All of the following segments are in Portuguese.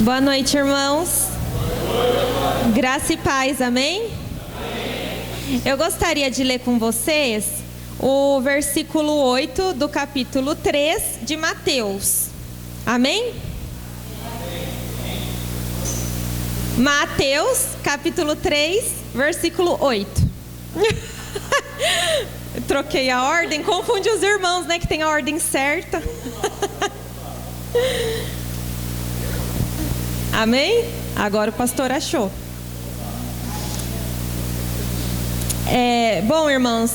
Boa noite, irmãos. Graça e paz, amém? Eu gostaria de ler com vocês o versículo 8 do capítulo 3 de Mateus. Amém? Mateus, capítulo 3, versículo 8. Troquei a ordem, confundi os irmãos, né? Que tem a ordem certa. Amém? Agora o pastor achou. Bom, irmãos,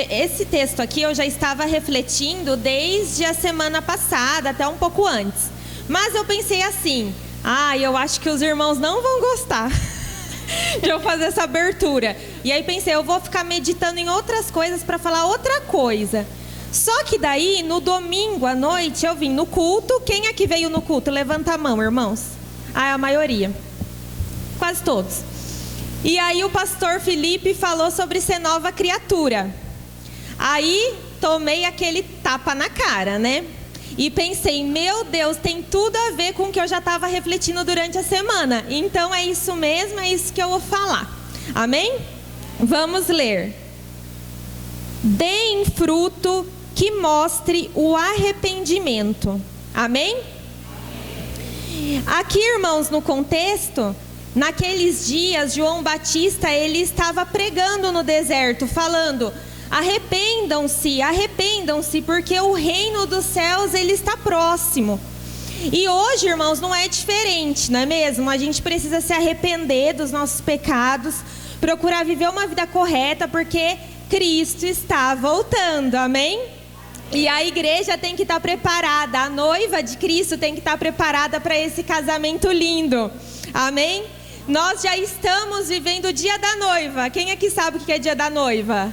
esse texto aqui eu já estava refletindo desde a semana passada, até um pouco antes. Mas eu pensei assim, eu acho que os irmãos não vão gostar de eu fazer essa abertura. E aí pensei, eu vou ficar meditando em outras coisas para falar outra coisa. Só que daí, no domingo à noite, eu vim no culto. Quem aqui veio no culto? Levanta a mão, irmãos. A maioria. Quase todos. E aí o pastor Felipe falou sobre ser nova criatura. Aí tomei aquele tapa na cara, né? E pensei, meu Deus, tem tudo a ver com o que eu já estava refletindo durante a semana. Então é isso mesmo, é isso que eu vou falar. Amém? Vamos ler. Deem fruto que mostre o arrependimento. Amém? Aqui, irmãos, no contexto, naqueles dias, João Batista, ele estava pregando no deserto, falando: arrependam-se, arrependam-se, porque o reino dos céus, ele está próximo. E hoje, irmãos, não é diferente, não é mesmo? A gente precisa se arrepender dos nossos pecados, procurar viver uma vida correta, porque Cristo está voltando, amém? E a igreja tem que estar preparada, a noiva de Cristo tem que estar preparada para esse casamento lindo, amém? Nós já estamos vivendo o dia da noiva. Quem aqui sabe o que é dia da noiva?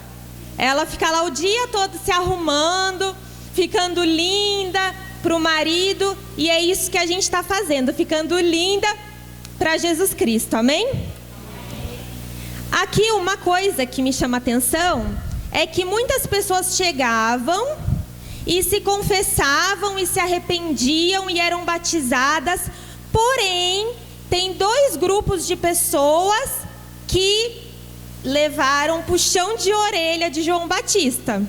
Ela fica lá o dia todo se arrumando, ficando linda para o marido, e é isso que a gente está fazendo, ficando linda para Jesus Cristo, amém? Aqui uma coisa que me chama a atenção é que muitas pessoas chegavam e se confessavam e se arrependiam e eram batizadas, porém, tem dois grupos de pessoas que levaram puxão de orelha de João Batista,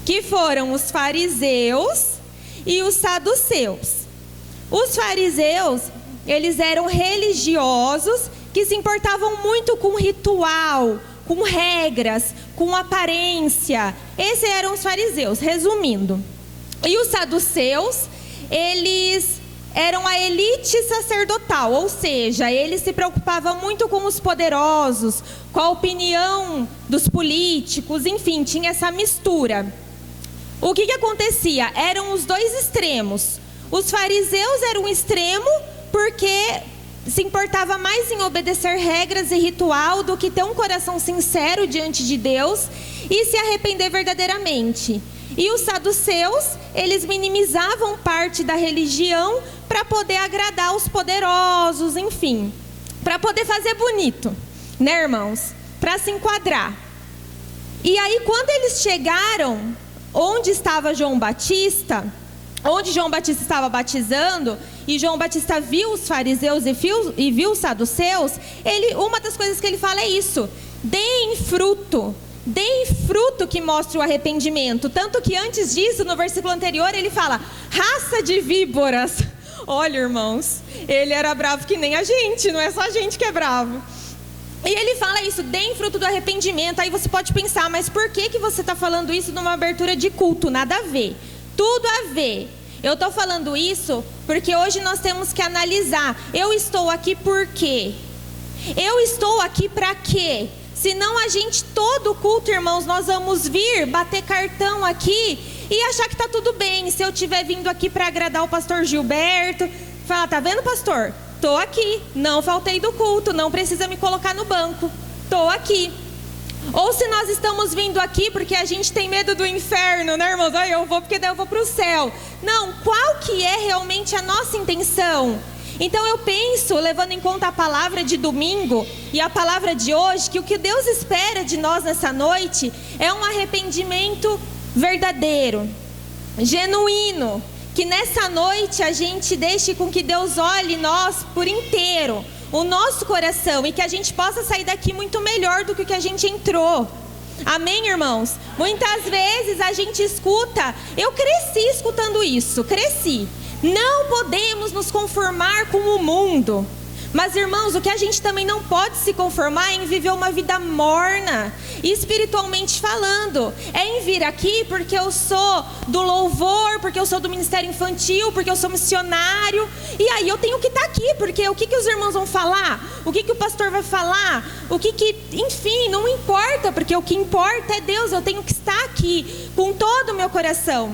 que foram os fariseus e os saduceus. Os fariseus, eles eram religiosos que se importavam muito com ritual, com regras, com aparência. Esses eram os fariseus, resumindo. E os saduceus, eles eram a elite sacerdotal, ou seja, eles se preocupavam muito com os poderosos, com a opinião dos políticos, enfim, tinha essa mistura. O que acontecia? Eram os dois extremos. Os fariseus eram um extremo porque se importava mais em obedecer regras e ritual do que ter um coração sincero diante de Deus e se arrepender verdadeiramente. E os saduceus, eles minimizavam parte da religião para poder agradar os poderosos, enfim, para poder fazer bonito, né, irmãos? Para se enquadrar. E aí, quando eles chegaram onde estava João Batista, onde João Batista estava batizando, e João Batista viu os fariseus e viu os saduceus, uma das coisas que ele fala é isso: deem fruto que mostre o arrependimento. Tanto que antes disso, no versículo anterior, ele fala, raça de víboras. Olha, irmãos, ele era bravo que nem a gente, não é só a gente que é bravo. E ele fala isso, deem fruto do arrependimento. Aí você pode pensar, mas por que você está falando isso numa abertura de culto? Nada a ver, tudo a ver. Eu estou falando isso porque hoje nós temos que analisar, eu estou aqui por quê? Eu estou aqui para quê? Senão a gente, todo culto, irmãos, nós vamos vir, bater cartão aqui e achar que está tudo bem. Se eu estiver vindo aqui para agradar o pastor Gilberto, falar, tá vendo, pastor? Estou aqui, não faltei do culto, não precisa me colocar no banco, estou aqui. Ou se nós estamos vindo aqui porque a gente tem medo do inferno, né, irmãos? Eu vou porque daí eu vou para o céu. Não, qual que é realmente a nossa intenção? Então eu penso, levando em conta a palavra de domingo e a palavra de hoje, que o que Deus espera de nós nessa noite é um arrependimento verdadeiro, genuíno, Que nessa noite a gente deixe com que Deus olhe nós por inteiro, o nosso coração, e que a gente possa sair daqui muito melhor do que o que a gente entrou. Amém, irmãos? Muitas vezes a gente escuta, eu cresci escutando isso, cresci. Não podemos nos conformar com o mundo. Mas, irmãos, o que a gente também não pode se conformar é em viver uma vida morna, espiritualmente falando. É em vir aqui porque eu sou do louvor, porque eu sou do ministério infantil, porque eu sou missionário. E aí eu tenho que estar aqui, porque o que os irmãos vão falar? O que o pastor vai falar? Enfim, não importa, porque o que importa é Deus. Eu tenho que estar aqui com todo o meu coração.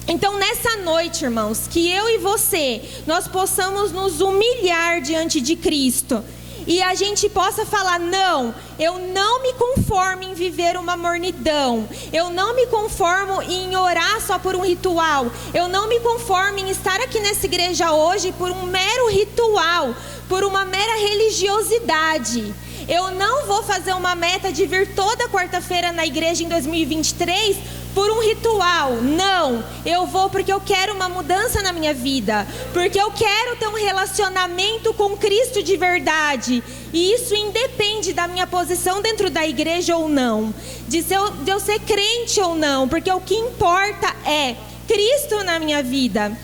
Então, nessa noite, irmãos, que eu e você, nós possamos nos humilhar diante de Cristo. E a gente possa falar, não, eu não me conformo em viver uma mornidão. Eu não me conformo em orar só por um ritual. Eu não me conformo em estar aqui nessa igreja hoje por um mero ritual, por uma mera religiosidade. Eu não vou fazer uma meta de vir toda quarta-feira na igreja em 2023 por um ritual. Não, eu vou porque eu quero uma mudança na minha vida, porque eu quero ter um relacionamento com Cristo de verdade. E isso independe da minha posição dentro da igreja ou não, de eu ser crente ou não, porque o que importa é Cristo na minha vida.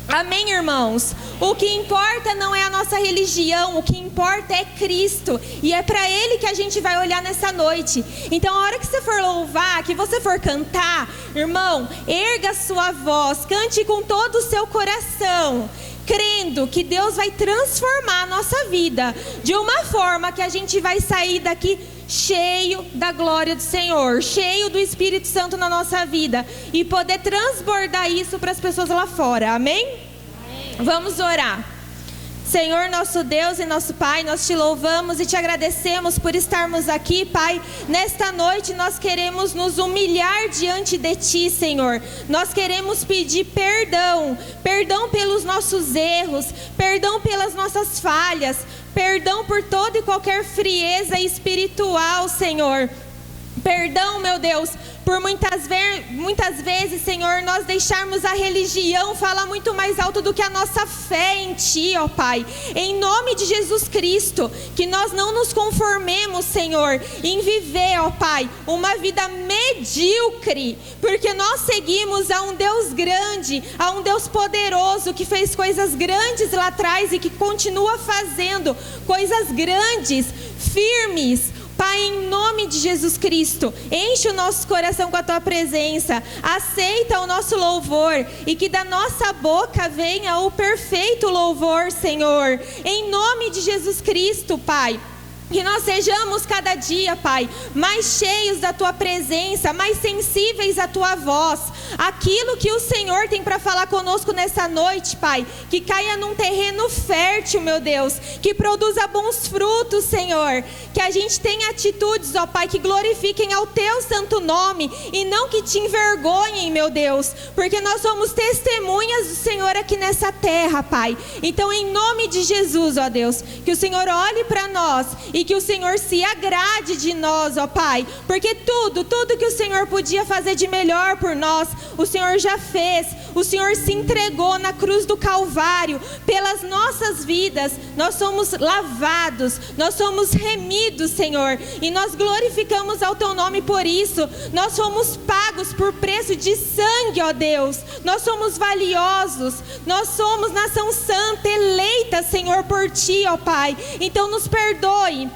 Amém, irmãos? O que importa não é a nossa religião, o que importa é Cristo. E é para Ele que a gente vai olhar nessa noite. Então, a hora que você for louvar, que você for cantar, irmão, erga a sua voz, cante com todo o seu coração, crendo que Deus vai transformar a nossa vida de uma forma que a gente vai sair daqui cheio da glória do Senhor, cheio do Espírito Santo na nossa vida e poder transbordar isso para as pessoas lá fora. Amém? Amém. Vamos orar. Senhor, nosso Deus e nosso Pai, nós te louvamos e te agradecemos por estarmos aqui, Pai. Nesta noite nós queremos nos humilhar diante de Ti, Senhor. Nós queremos pedir perdão, perdão pelos nossos erros, perdão pelas nossas falhas, perdão por toda e qualquer frieza espiritual, Senhor. Perdão, meu Deus, por muitas vezes, Senhor, nós deixarmos a religião falar muito mais alto do que a nossa fé em Ti, ó Pai. Em nome de Jesus Cristo, que nós não nos conformemos, Senhor, em viver, ó Pai, uma vida medíocre, porque nós seguimos a um Deus grande, a um Deus poderoso, que fez coisas grandes lá atrás e que continua fazendo coisas grandes, firmes. Pai, em nome de Jesus Cristo, enche o nosso coração com a Tua presença, aceita o nosso louvor e que da nossa boca venha o perfeito louvor, Senhor, em nome de Jesus Cristo, Pai. Que nós sejamos cada dia, Pai, mais cheios da Tua presença, mais sensíveis à Tua voz. Aquilo que o Senhor tem para falar conosco nessa noite, Pai, que caia num terreno fértil, meu Deus, que produza bons frutos, Senhor. Que a gente tenha atitudes, ó Pai, que glorifiquem ao Teu santo nome e não que te envergonhem, meu Deus, porque nós somos testemunhas do Senhor aqui nessa terra, Pai. Então, em nome de Jesus, ó Deus, que o Senhor olhe para nós e que o Senhor se agrade de nós, ó Pai, porque tudo que o Senhor podia fazer de melhor por nós, o Senhor já fez. O Senhor se entregou na cruz do Calvário pelas nossas vidas. Nós somos lavados, nós somos remidos, Senhor, e nós glorificamos ao Teu nome por isso. Nós somos pagos por preço de sangue, ó Deus. Nós somos valiosos, nós somos nação santa, eleita, Senhor, por Ti, ó Pai. Então nos perdoe.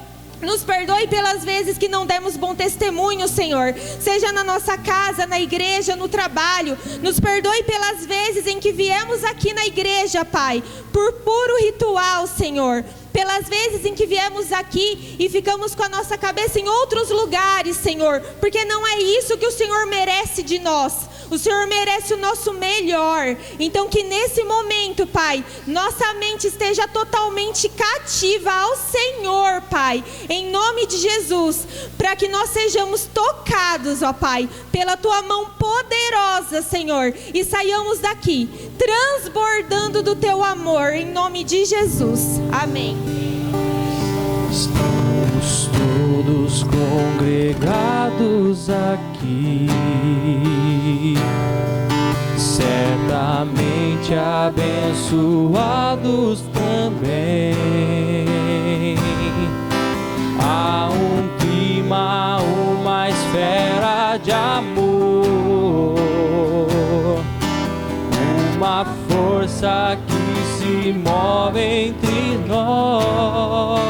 Nos perdoe pelas vezes que não demos bom testemunho, Senhor, seja na nossa casa, na igreja, no trabalho. Nos perdoe pelas vezes em que viemos aqui na igreja, Pai, por puro ritual, Senhor. Pelas vezes em que viemos aqui e ficamos com a nossa cabeça em outros lugares, Senhor, porque não é isso que o Senhor merece de nós. O Senhor merece o nosso melhor. Então que nesse momento, Pai, nossa mente esteja totalmente cativa ao Senhor, Pai, em nome de Jesus, para que nós sejamos tocados, ó Pai, pela Tua mão poderosa, Senhor, e saiamos daqui transbordando do Teu amor, em nome de Jesus. Amém. Estamos todos congregados aqui, certa certamente abençoados também. Há um clima, uma esfera de amor, uma força que se move entre nós.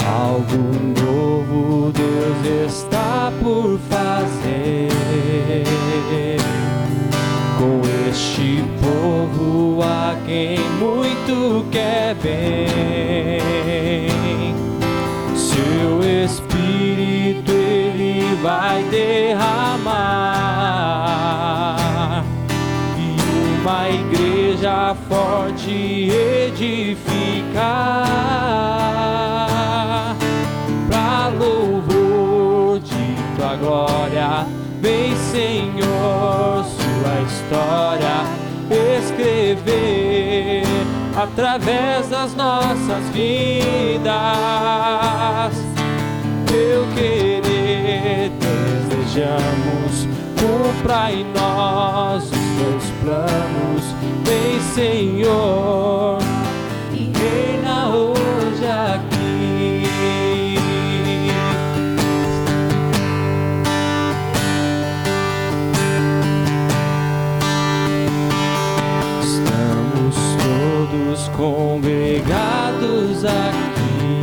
Algo novo Deus está por fazer com este povo a quem muito quer bem. Seu Espírito Ele vai derramar e uma igreja forte edificar. Pra louvor de tua glória, vem Senhor, sua história escrever através das nossas vidas. Teu querer desejamos, cumpra em nós os teus planos. Vem Senhor e reina hoje aqui. Estamos todos congregados aqui,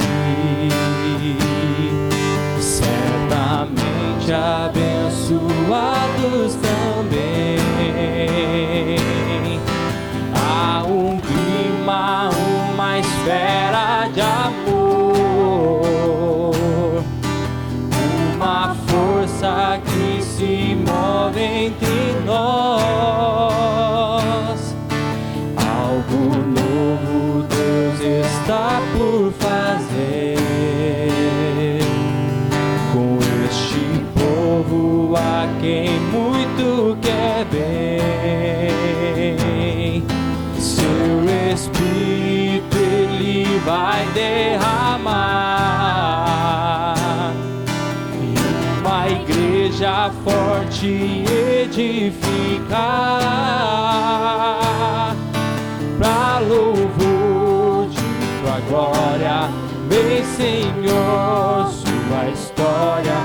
certamente abençoados também. Há um clima, uma esfera de amor, uma força que se move entre nós. Algo novo Deus está por fazer com este povo a quem muito quer bem. Seu Espírito Ele vai derramar e uma igreja forte edificar. Pra louvor de tua glória, vem Senhor, sua história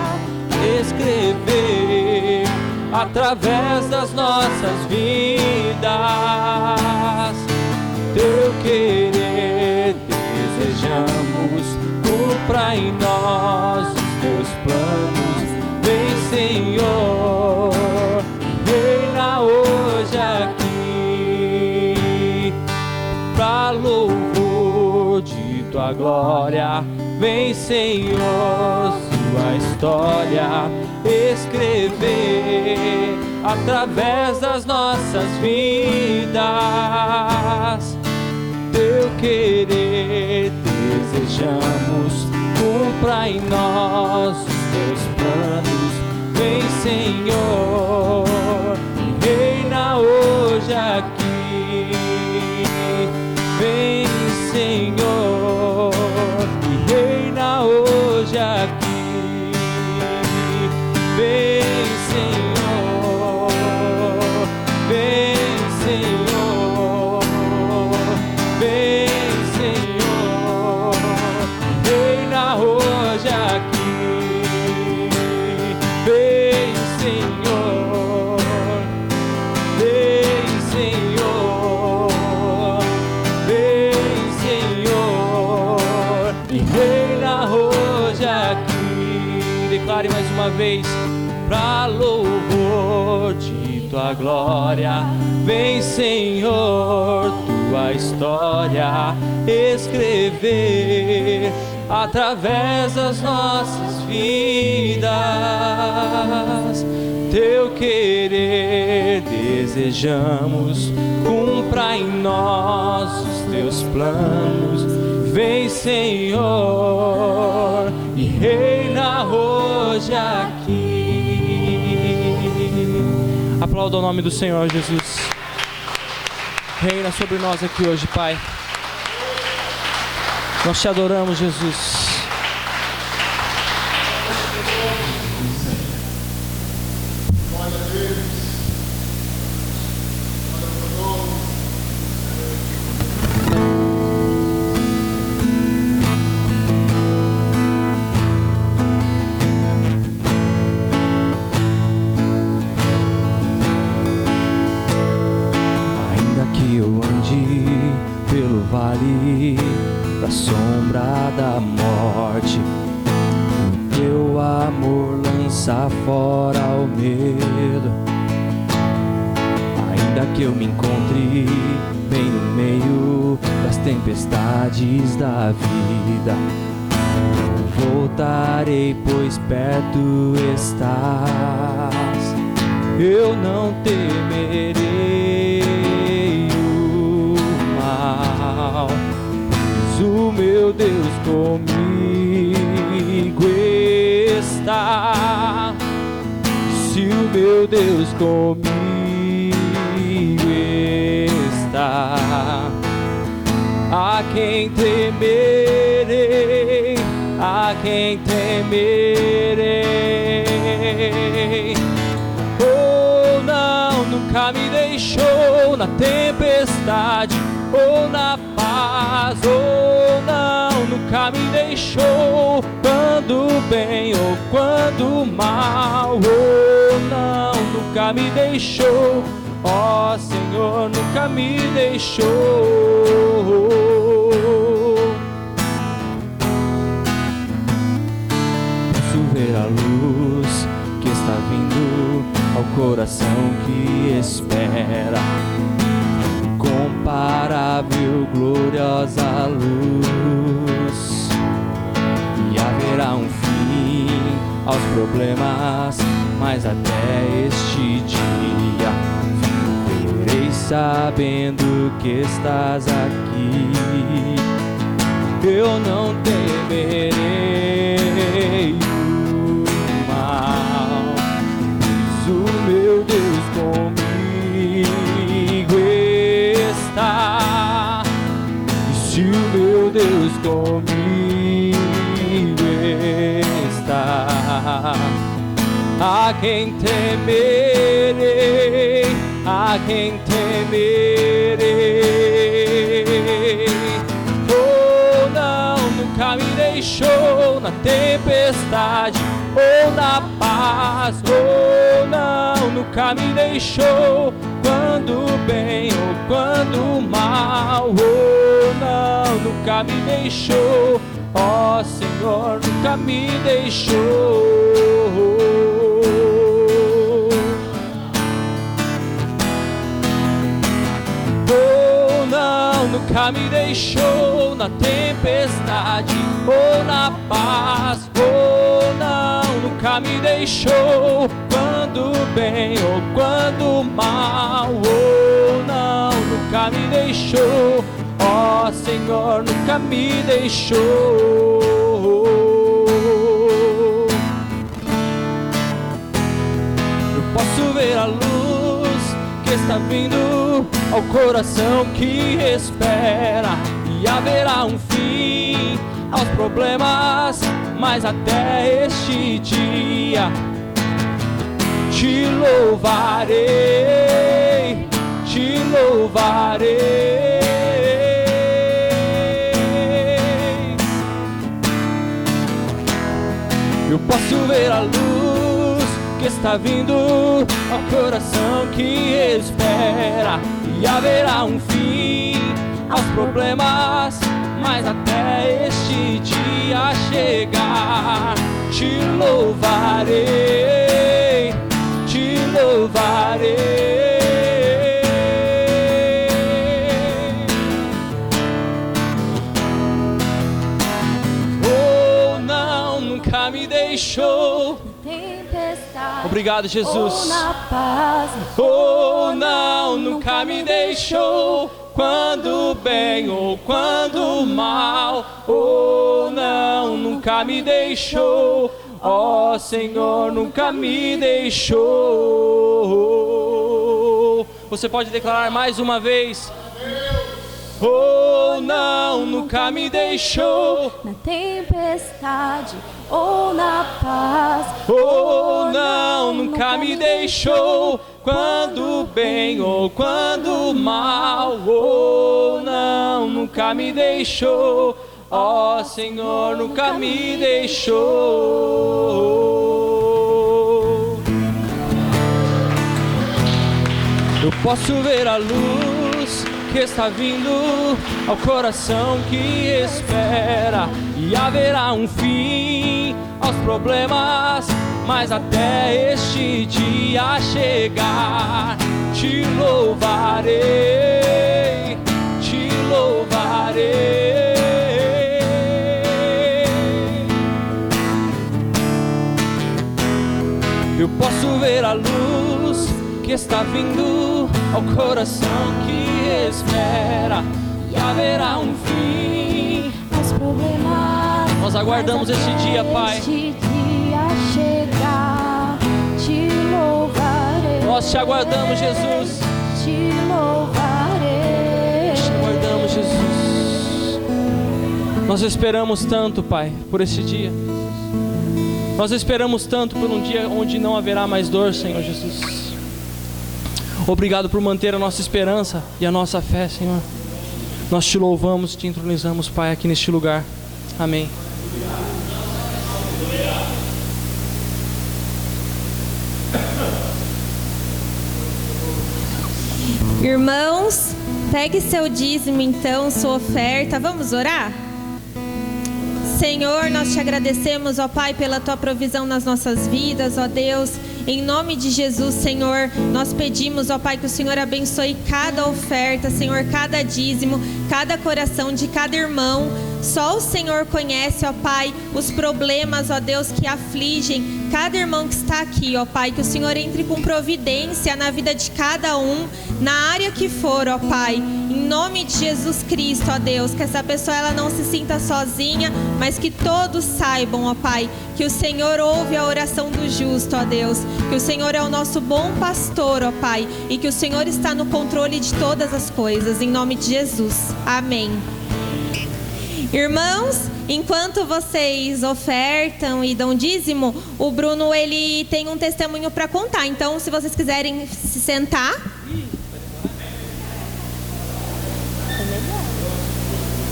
escrever através das nossas vidas. Teu querer desejamos, cumpra em nós os teus planos. Vem Senhor, reina hoje aqui. Pra louvor de tua glória, vem Senhor, sua história escrever através das nossas vidas. Teu querer desejamos, cumpra em nós os teus planos. Vem Senhor, reina hoje aqui. Vem Senhor, e reina hoje aqui. Vem Senhor, vem Senhor, vem Senhor, reina hoje aqui. Vem Senhor, vem Senhor, vem Senhor, e reina hoje aqui. Declare mais uma vez. Pra louvor de tua glória, vem Senhor, tua história escrever através das nossas vidas. Teu querer desejamos, cumpra em nós os teus planos. Vem Senhor e reina hoje aqui. Aplauda o nome do Senhor Jesus. Reina sobre nós aqui hoje, Pai. Nós te adoramos, Jesus. vale, da sombra da morte. O teu amor lança fora o medo. Ainda que eu me encontre bem no meio das tempestades da vida, eu voltarei, pois perto estás. Eu não temerei o mal, pois o meu Deus comigo está. Se o meu Deus comigo está, a quem temerei, a quem temerei. Oh não, nunca me deixou na tempestade ou na paz. Oh não, nunca me deixou quando bem ou quando mal. Oh não, nunca me deixou. Ó Senhor, nunca me deixou. Posso ver a luz que está vindo ao coração que espera. Incomparável, gloriosa luz. E haverá um fim aos problemas, mas até este dia sabendo que estás aqui, eu não temerei o mal, pois o meu Deus comigo está. E se o meu Deus comigo está, a quem temerei, a quem temerei. Oh não, nunca me deixou na tempestade ou na paz. Oh não, nunca me deixou quando bem ou quando mal. Oh não, nunca me deixou. Ó Senhor, nunca me deixou. Nunca me deixou na tempestade ou na paz. Oh não, nunca me deixou quando bem ou quando mal. Oh não, nunca me deixou. Ó Senhor, nunca me deixou. Eu posso ver a luz que está vindo ao coração que espera. E haverá um fim aos problemas, mas até este dia te louvarei, te louvarei. Eu posso ver a luz que está vindo ao coração que espera. E haverá um fim aos problemas, mas até este dia chegar, te louvarei, te louvarei. Oh não, nunca me deixou. Obrigado, Jesus. Oh não, nunca me deixou quando bem ou quando mal. Oh não, nunca me deixou. Ó Senhor, nunca me deixou. Você pode declarar mais uma vez. Oh não, nunca me deixou na tempestade ou na paz. Oh não, nunca me deixou quando bem ou quando mal. Oh não, nunca me deixou. Ó Senhor, nunca me deixou. Eu posso ver a luz que está vindo ao coração que espera, e haverá um fim aos problemas, mas até este dia chegar, te louvarei, te louvarei. Eu posso ver a luz que está vindo ao coração que espera, e haverá um fim aos problemas. Nós aguardamos este dia, Pai. Este dia chegar, te louvarei. Nós te aguardamos, Jesus. Te louvarei. Te aguardamos, Jesus. Nós esperamos tanto, Pai, por este dia. Nós esperamos tanto por um dia onde não haverá mais dor, Senhor Jesus. Obrigado por manter a nossa esperança e a nossa fé, Senhor. Nós te louvamos, te entronizamos, Pai, aqui neste lugar. Amém. Irmãos, pegue seu dízimo então, sua oferta. Vamos orar? Senhor, nós te agradecemos, ó Pai, pela tua provisão nas nossas vidas, ó Deus. Em nome de Jesus, Senhor, nós pedimos, ó Pai, que o Senhor abençoe cada oferta, Senhor, cada dízimo, cada coração de cada irmão. Só o Senhor conhece, ó Pai, os problemas, ó Deus, que afligem cada irmão que está aqui, ó Pai. Que o Senhor entre com providência na vida de cada um, na área que for, ó Pai. Em nome de Jesus Cristo, ó Deus, que essa pessoa ela não se sinta sozinha, mas que todos saibam, ó Pai, que o Senhor ouve a oração do justo, ó Deus. Que o Senhor é o nosso bom pastor, ó Pai, e que o Senhor está no controle de todas as coisas. Em nome de Jesus. Amém. Irmãos, enquanto vocês ofertam e dão dízimo, o Bruno ele tem um testemunho para contar. Então, se vocês quiserem se sentar,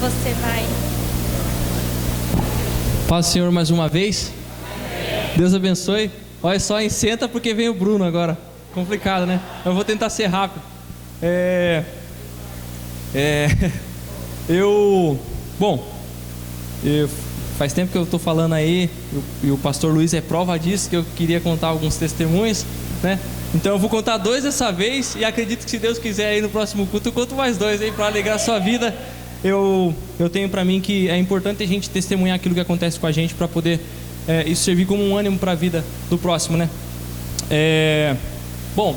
você vai. Paz do Senhor mais uma vez. Deus abençoe. Olha só, senta porque vem o Bruno agora. Complicado, né? Eu vou tentar ser rápido. Faz tempo que eu estou falando aí, e o pastor Luiz é prova disso, que eu queria contar alguns testemunhos, né? Então eu vou contar 2 dessa vez, e acredito que se Deus quiser aí no próximo culto eu conto mais 2 aí para alegrar a sua vida. Eu tenho para mim que é importante a gente testemunhar aquilo que acontece com a gente para poder isso servir como um ânimo para a vida do próximo, né?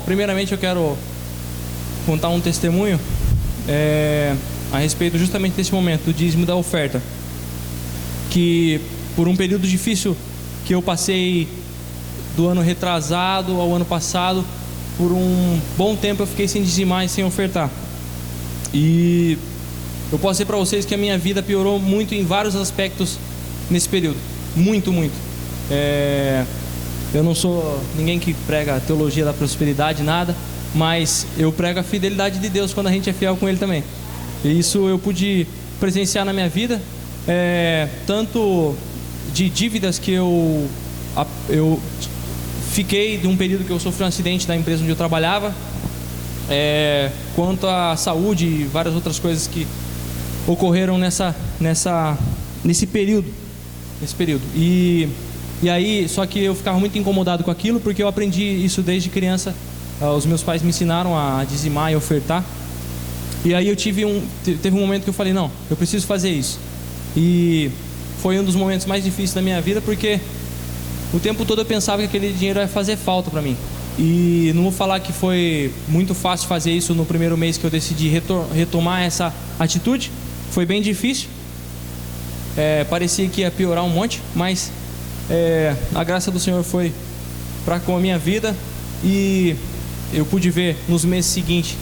Primeiramente eu quero contar um testemunho a respeito justamente desse momento do dízimo da oferta, que por um período difícil que eu passei do ano retrasado ao ano passado, por um bom tempo eu fiquei sem dizimar e sem ofertar. E eu posso dizer para vocês que a minha vida piorou muito em vários aspectos nesse período. Muito. Eu não sou ninguém que prega a teologia da prosperidade, nada, mas eu prego a fidelidade de Deus quando a gente é fiel com Ele também. E isso eu pude presenciar na minha vida, tanto de dívidas que eu fiquei de um período que eu sofri um acidente da empresa onde eu trabalhava, quanto à saúde e várias outras coisas que ocorreram nesse período. E aí, só que eu ficava muito incomodado com aquilo, porque eu aprendi isso desde criança. Os meus pais me ensinaram a dizimar e ofertar. E aí teve um momento que eu falei, não, eu preciso fazer isso. E foi um dos momentos mais difíceis da minha vida, porque o tempo todo eu pensava que aquele dinheiro ia fazer falta para mim. E não vou falar que foi muito fácil fazer isso no primeiro mês que eu decidi retomar essa atitude. Foi bem difícil. Parecia que ia piorar um monte, mas a graça do Senhor foi para com a minha vida, e eu pude ver nos meses seguintes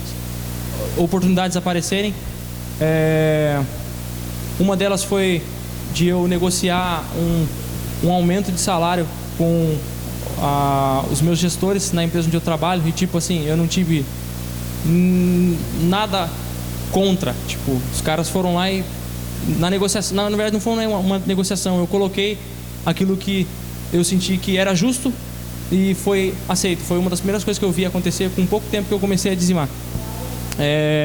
oportunidades aparecerem. Uma delas foi de eu negociar um aumento de salário com os meus gestores na empresa onde eu trabalho, e tipo assim, eu não tive nada contra. Tipo, os caras foram lá e na negociação, na verdade não foi uma negociação, eu coloquei aquilo que eu senti que era justo e foi aceito. Foi uma das primeiras coisas que eu vi acontecer com pouco tempo que eu comecei a dizimar.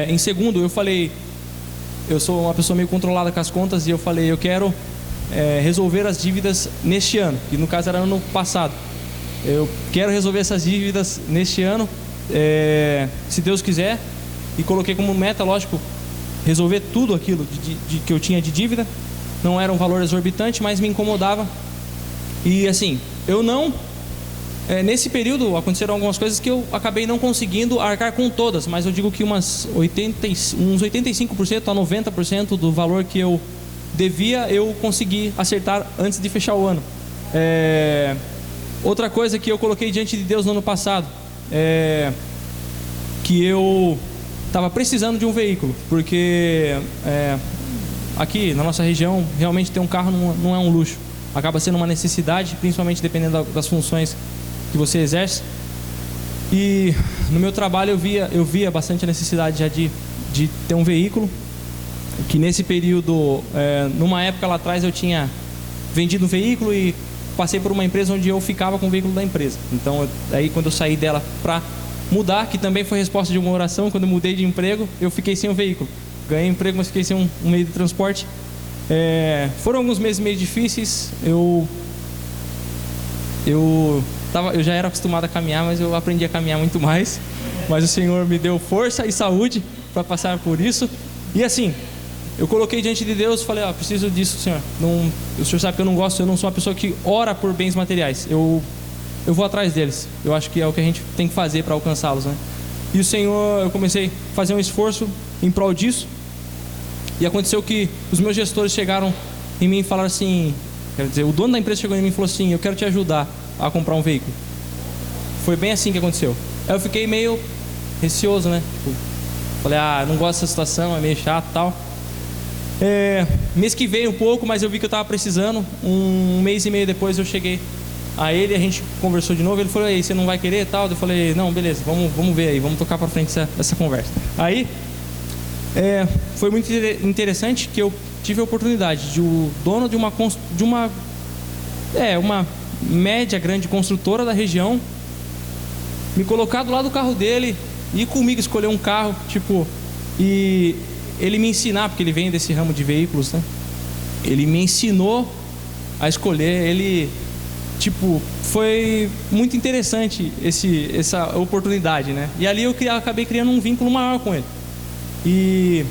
Em segundo, eu falei, eu sou uma pessoa meio controlada com as contas, e eu falei, eu quero resolver as dívidas neste ano, que no caso era ano passado. Eu quero resolver essas dívidas neste ano, se Deus quiser, e coloquei como meta, lógico, resolver tudo aquilo que eu tinha de dívida. Não era um valor exorbitante, mas me incomodava. E assim, eu não... nesse período aconteceram algumas coisas que eu acabei não conseguindo arcar com todas, mas eu digo que uns 85% a 90% do valor que eu devia, eu consegui acertar antes de fechar o ano. Outra coisa que eu coloquei diante de Deus no ano passado, que eu estava precisando de um veículo, porque aqui na nossa região realmente ter um carro não é um luxo, acaba sendo uma necessidade, principalmente dependendo das funções que você exerce. E no meu trabalho eu via bastante a necessidade já de ter um veículo, que nesse período, numa época lá atrás, eu tinha vendido um veículo e passei por uma empresa onde eu ficava com o veículo da empresa. Então aí quando eu saí dela para mudar, que também foi resposta de uma oração, quando eu mudei de emprego, eu fiquei sem o veículo. Ganhei emprego, mas fiquei sem um meio de transporte. Foram alguns meses meio difíceis. Eu já era acostumado a caminhar, mas eu aprendi a caminhar muito mais. Mas o Senhor me deu força e saúde para passar por isso. E assim, eu coloquei diante de Deus, falei, preciso disso, Senhor. O Senhor sabe que eu não sou uma pessoa que ora por bens materiais. Eu vou atrás deles. Eu acho que é o que a gente tem que fazer para alcançá-los, né? E o Senhor, eu comecei a fazer um esforço em prol disso. E aconteceu que os meus gestores chegaram em mim e falaram assim, quer dizer, o dono da empresa chegou em mim e falou assim, eu quero te ajudar a comprar um veículo. Foi bem assim que aconteceu. Aí eu fiquei meio receoso, né? Falei, não gosto dessa situação, é meio chato e tal. Mês que veio um pouco, mas eu vi que eu estava precisando. Um mês e meio depois eu cheguei a ele, a gente conversou de novo. Ele falou, aí, você não vai querer e tal? Eu falei, não, beleza, vamos ver aí, vamos tocar para frente essa conversa. Aí, foi muito interessante que eu tive a oportunidade de o dono de uma média grande construtora da região me colocar do lado do carro dele e ir comigo escolher um carro, e ele me ensinar, porque ele vem desse ramo de veículos, né? Ele me ensinou a escolher. Foi muito interessante essa oportunidade, né? E ali eu acabei criando um vínculo maior com ele. E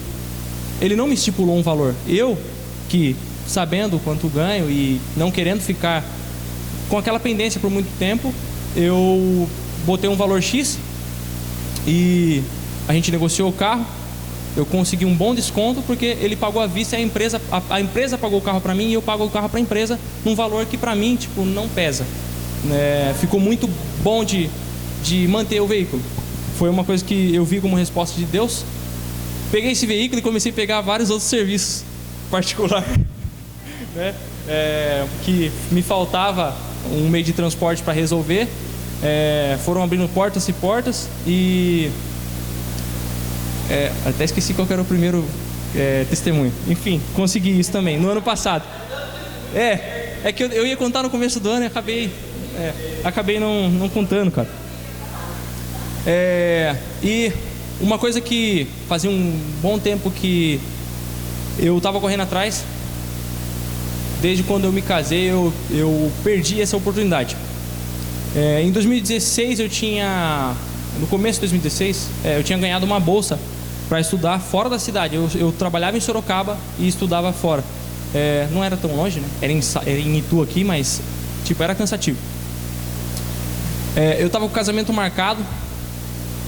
ele não me estipulou um valor. Eu, que sabendo quanto ganho e não querendo ficar com aquela pendência por muito tempo, eu botei um valor X e a gente negociou o carro. Eu consegui um bom desconto porque ele pagou à vista e a empresa pagou o carro para mim e eu pago o carro para a empresa num valor que para mim não pesa. Ficou muito bom de manter o veículo. Foi uma coisa que eu vi como resposta de Deus. Peguei esse veículo e comecei a pegar vários outros serviços particulares, né? Que me faltava um meio de transporte para resolver. Foram abrindo portas e portas e até esqueci qual era o primeiro testemunho. Enfim, consegui isso também no ano passado. É que eu ia contar no começo do ano e acabei não contando, cara. E uma coisa que fazia um bom tempo que eu estava correndo atrás, desde quando eu me casei, eu perdi essa oportunidade. Em 2016 no começo de 2016, eu tinha ganhado uma bolsa para estudar fora da cidade. Eu trabalhava em Sorocaba e estudava fora. Não era tão longe, né? Era em Itu aqui, mas era cansativo. Eu estava com o casamento marcado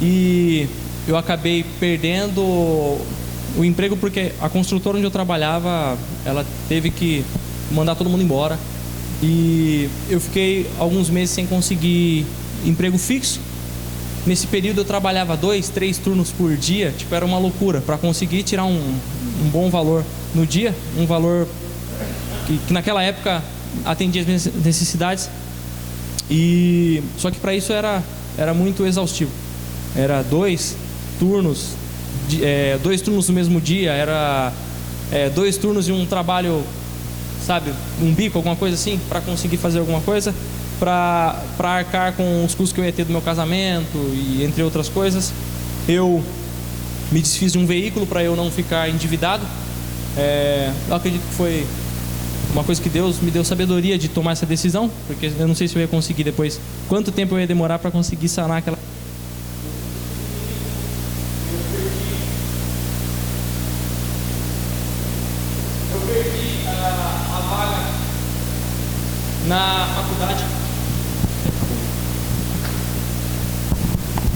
e eu acabei perdendo o emprego porque a construtora onde eu trabalhava, ela teve que mandar todo mundo embora. E eu fiquei alguns meses sem conseguir emprego fixo. Nesse período eu trabalhava 2, 3 turnos por dia. Era uma loucura para conseguir tirar um bom valor no dia. Um valor que naquela época atendia as minhas necessidades. Só que para isso era muito exaustivo. Era 2 turnos, 2 turnos no mesmo dia. Era 2 turnos de um trabalho, sabe, um bico, alguma coisa assim, para conseguir fazer alguma coisa, para arcar com os custos que eu ia ter do meu casamento e entre outras coisas. Eu me desfiz de um veículo para eu não ficar endividado. Eu acredito que foi uma coisa que Deus me deu sabedoria de tomar essa decisão, porque eu não sei se eu ia conseguir depois, quanto tempo eu ia demorar para conseguir sanar aquela. Eu perdi a vaga na faculdade.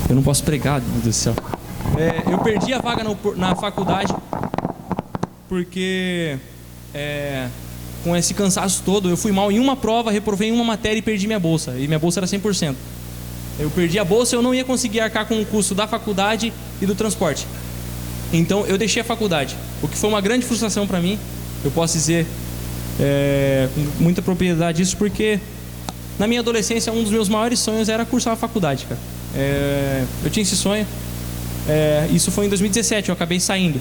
Eu não posso pregar, meu Deus do céu. Eu perdi a vaga na faculdade porque com esse cansaço todo, eu fui mal em uma prova, reprovei em uma matéria e perdi minha bolsa. E minha bolsa era 100%. Eu perdi a bolsa, eu não ia conseguir arcar com o custo da faculdade e do transporte. Então eu deixei a faculdade, o que foi uma grande frustração para mim. Eu posso dizer com muita propriedade isso, porque na minha adolescência um dos meus maiores sonhos era cursar a faculdade, cara. Eu tinha esse sonho. Isso foi em 2017, eu acabei saindo.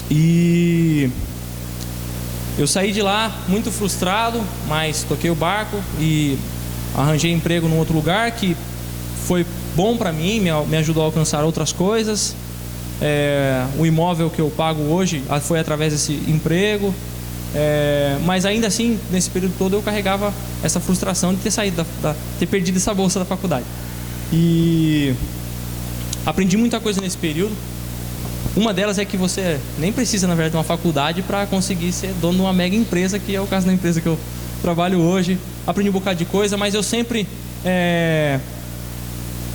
E eu saí de lá muito frustrado, mas toquei o barco e arranjei emprego num outro lugar que foi bom para mim, me ajudou a alcançar outras coisas. O imóvel que eu pago hoje foi através desse emprego. Mas ainda assim, nesse período todo, eu carregava essa frustração de ter saído, ter perdido essa bolsa da faculdade. E aprendi muita coisa nesse período. Uma delas é que você nem precisa, na verdade, de uma faculdade para conseguir ser dono de uma mega empresa, que é o caso da empresa que eu trabalho hoje. Aprendi um bocado de coisa, mas eu sempre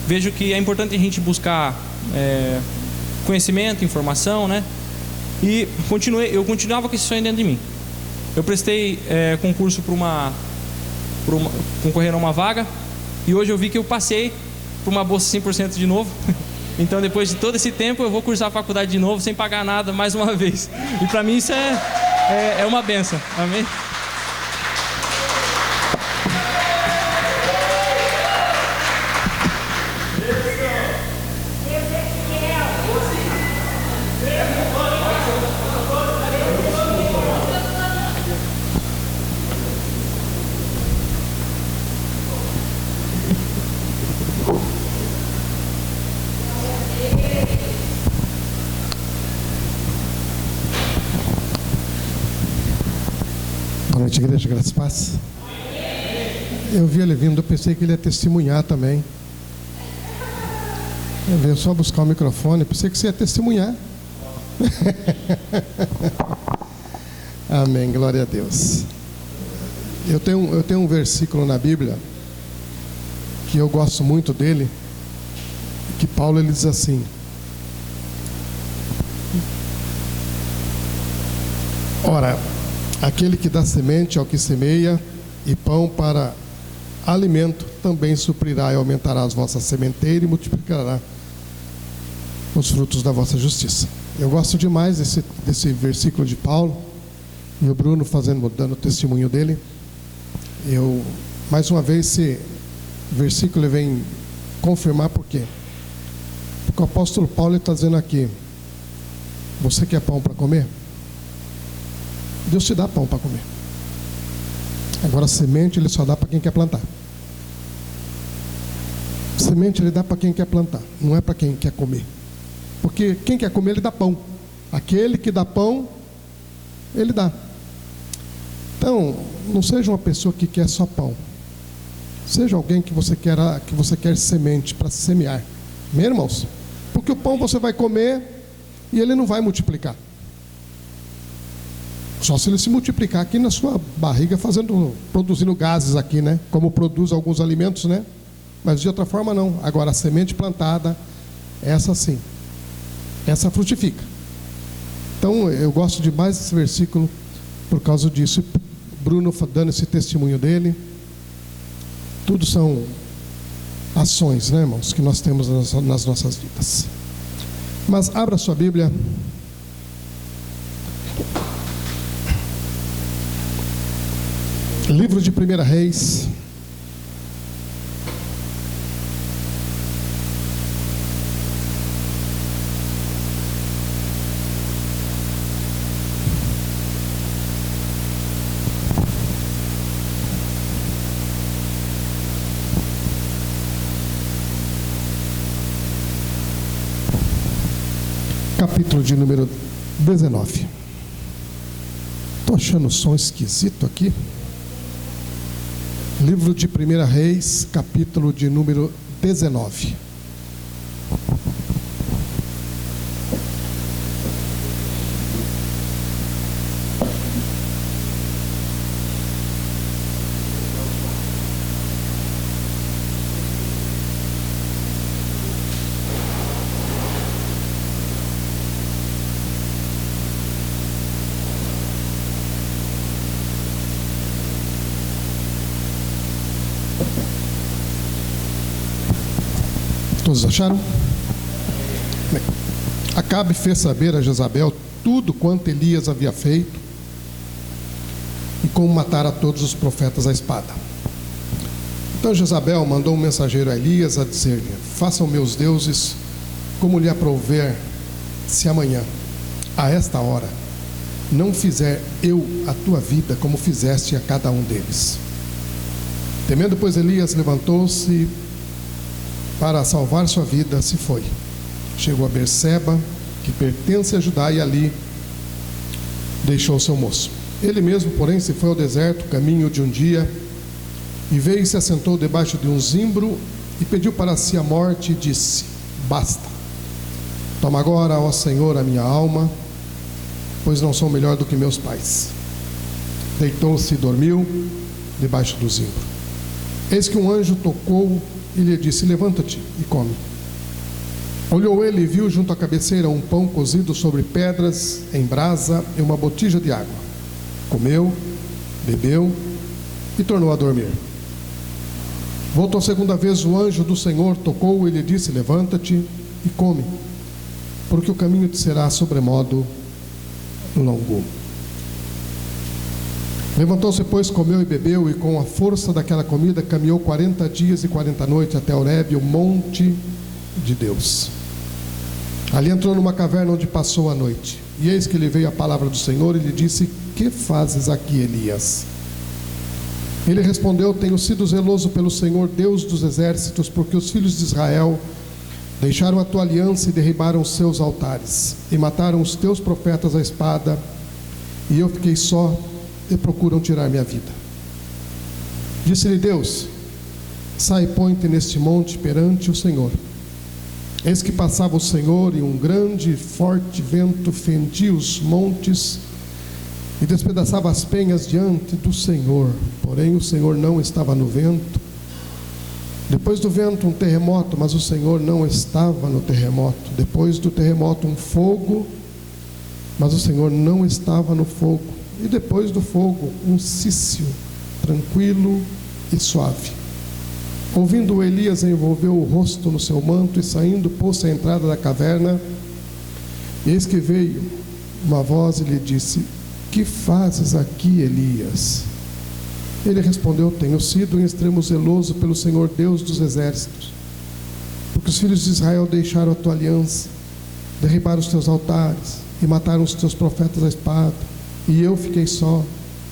vejo que é importante a gente buscar conhecimento, informação, né? E eu continuava com esse sonho dentro de mim. Eu prestei concurso para concorrer a uma vaga, e hoje eu vi que eu passei por uma bolsa 100% de novo. Então, depois de todo esse tempo, eu vou cursar a faculdade de novo sem pagar nada mais uma vez. E para mim isso é uma bênção. Amém? Boa noite, igreja, graças e paz. Eu vi ele vindo, eu pensei que ele ia testemunhar também. Eu veio só buscar o microfone, pensei que você ia testemunhar. Amém, glória a Deus. Eu tenho um versículo na Bíblia que eu gosto muito dele, que Paulo ele diz assim: ora, aquele que dá semente ao que semeia e pão para alimento também suprirá e aumentará as vossas sementeiras e multiplicará os frutos da vossa justiça. Eu gosto demais desse versículo de Paulo, e o Bruno dando testemunho dele. Mais uma vez, esse versículo vem confirmar por quê. Porque o apóstolo Paulo está dizendo aqui: você quer pão para comer? Deus te dá pão para comer. Agora, semente ele só dá para quem quer plantar. Semente ele dá para quem quer plantar, não é para quem quer comer. Porque quem quer comer, ele dá pão. Aquele que dá pão, ele dá. Então, não seja uma pessoa que quer só pão. Seja alguém que você quer semente para semear. Amém, irmãos? Porque o pão você vai comer e ele não vai multiplicar. Só se ele se multiplicar aqui na sua barriga, produzindo gases aqui, né? Como produz alguns alimentos, né? Mas de outra forma não. Agora a semente plantada, essa sim, essa frutifica. Então eu gosto demais desse versículo por causa disso. Bruno dando esse testemunho dele. Tudo são ações, né, irmãos, que nós temos nas nossas vidas. Mas abra sua Bíblia. Livro de 1 Reis. capítulo de número 19. Estou achando o som esquisito aqui. Livro de 1 Reis, capítulo de número 19. Todos acharam? Bem, Acabe fez saber a Jezabel tudo quanto Elias havia feito e como matara todos os profetas à espada. Então Jezabel mandou um mensageiro a Elias a dizer-lhe: façam meus deuses como lhe aprouver, se amanhã, a esta hora, não fizer eu a tua vida como fizeste a cada um deles. Temendo, pois, Elias levantou-se para salvar sua vida, se foi. Chegou a Berseba, que pertence a Judá, e ali deixou seu moço. Ele mesmo, porém, se foi ao deserto, caminho de um dia, e veio e se assentou debaixo de um zimbro, e pediu para si a morte, e disse: basta, toma agora, ó Senhor, a minha alma, pois não sou melhor do que meus pais. Deitou-se e dormiu debaixo do zimbro. Eis que um anjo tocou e lhe disse: levanta-te e come. Olhou ele e viu junto à cabeceira um pão cozido sobre pedras em brasa e uma botija de água. Comeu, bebeu e tornou a dormir. Voltou a segunda vez o anjo do Senhor, tocou e lhe disse: levanta-te e come, porque o caminho te será sobremodo longo. Levantou-se, pois, comeu e bebeu, e com a força daquela comida caminhou 40 dias e 40 noites até Horebe, o monte de Deus. Ali entrou numa caverna onde passou a noite. E eis que lhe veio a palavra do Senhor e lhe disse: que fazes aqui, Elias? Ele respondeu: tenho sido zeloso pelo Senhor, Deus dos exércitos, porque os filhos de Israel deixaram a tua aliança e derribaram os seus altares, e mataram os teus profetas à espada, e eu fiquei só, e procuram tirar minha vida. Disse-lhe Deus: sai e põe-te neste monte perante o Senhor. Eis que passava o Senhor, e um grande e forte vento fendia os montes e despedaçava as penhas diante do Senhor. Porém o Senhor não estava no vento. Depois do vento um terremoto, mas o Senhor não estava no terremoto. Depois do terremoto um fogo, mas o Senhor não estava no fogo. E depois do fogo, um cício, tranquilo e suave. Ouvindo Elias, envolveu o rosto no seu manto e saindo, pôs-se à entrada da caverna. Eis que veio uma voz e lhe disse: que fazes aqui, Elias? Ele respondeu: tenho sido em extremo zeloso pelo Senhor Deus dos exércitos, porque os filhos de Israel deixaram a tua aliança, derribaram os teus altares e mataram os teus profetas à espada. E eu fiquei só,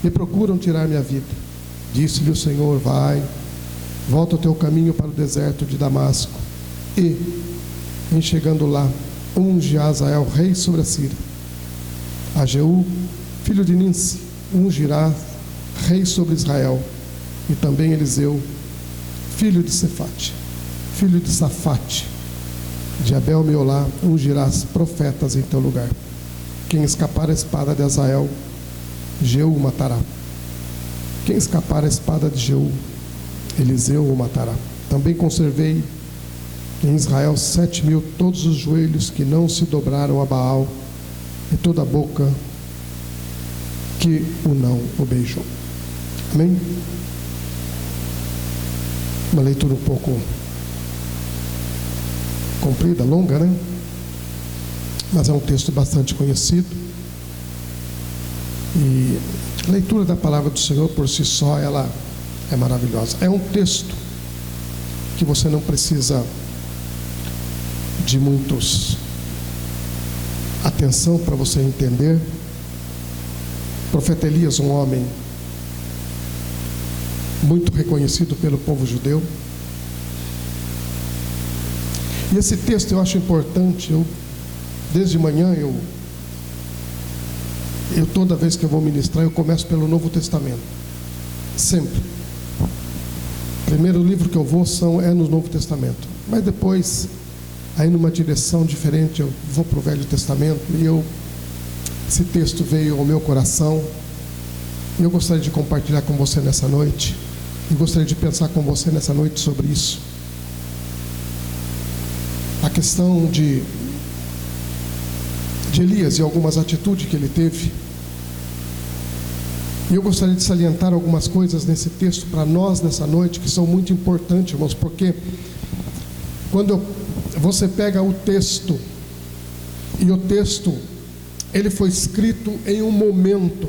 e procuram tirar minha vida. Disse-lhe o Senhor: vai, volta o teu caminho para o deserto de Damasco, e, em chegando lá, unge a Azael, rei sobre a Síria. A Jeú, filho de Ninsi, ungirá rei sobre Israel, e também Eliseu, filho de Safate, de Abel-Meolá, ungirás profetas em teu lugar. Quem escapar a espada de Azael, Jeú o matará. Quem escapar a espada de Jeú, Eliseu o matará. Também conservei em Israel 7.000 todos os joelhos que não se dobraram a Baal, e toda a boca que o não o beijou. Amém? Uma leitura um pouco comprida, longa, né? Mas é um texto bastante conhecido. E a leitura da palavra do Senhor por si só, ela é maravilhosa. É um texto que você não precisa de muitos atenção para você entender. O profeta Elias, um homem muito reconhecido pelo povo judeu. E esse texto eu acho importante eu desde manhã eu toda vez que eu vou ministrar, eu começo pelo Novo Testamento. Sempre. O primeiro livro que eu vou é no Novo Testamento. Mas depois, aí numa direção diferente, eu vou para o Velho Testamento. E esse texto veio ao meu coração. E eu gostaria de compartilhar com você nessa noite. E gostaria de pensar com você nessa noite sobre isso. A questão de Elias e algumas atitudes que ele teve. E eu gostaria de salientar algumas coisas nesse texto para nós nessa noite que são muito importantes, irmãos, porque quando você pega o texto, e o texto ele foi escrito em um momento,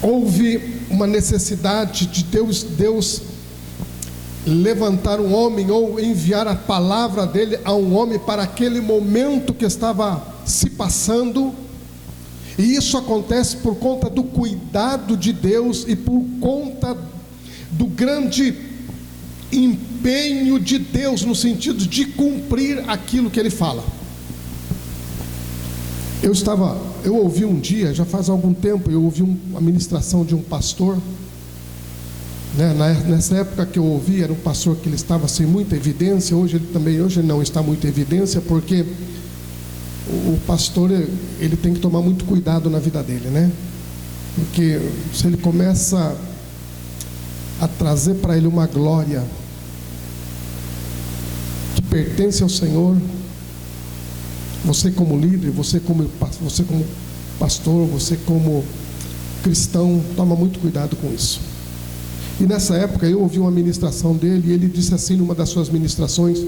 houve uma necessidade de Deus levantar um homem ou enviar a palavra dele a um homem para aquele momento que estava se passando. E isso acontece por conta do cuidado de Deus e por conta do grande empenho de Deus no sentido de cumprir aquilo que ele fala. Eu ouvi um dia, já faz algum tempo, eu ouvi uma ministração de um pastor, né? Nessa época que eu ouvi, era um pastor que ele estava sem muita evidência. Hoje ele não está muito em evidência, porque o pastor, ele tem que tomar muito cuidado na vida dele, né? Porque se ele começa a trazer para ele uma glória que pertence ao Senhor, você como líder, você como pastor, você como cristão, toma muito cuidado com isso. E nessa época eu ouvi uma ministração dele, e ele disse assim numa das suas ministrações,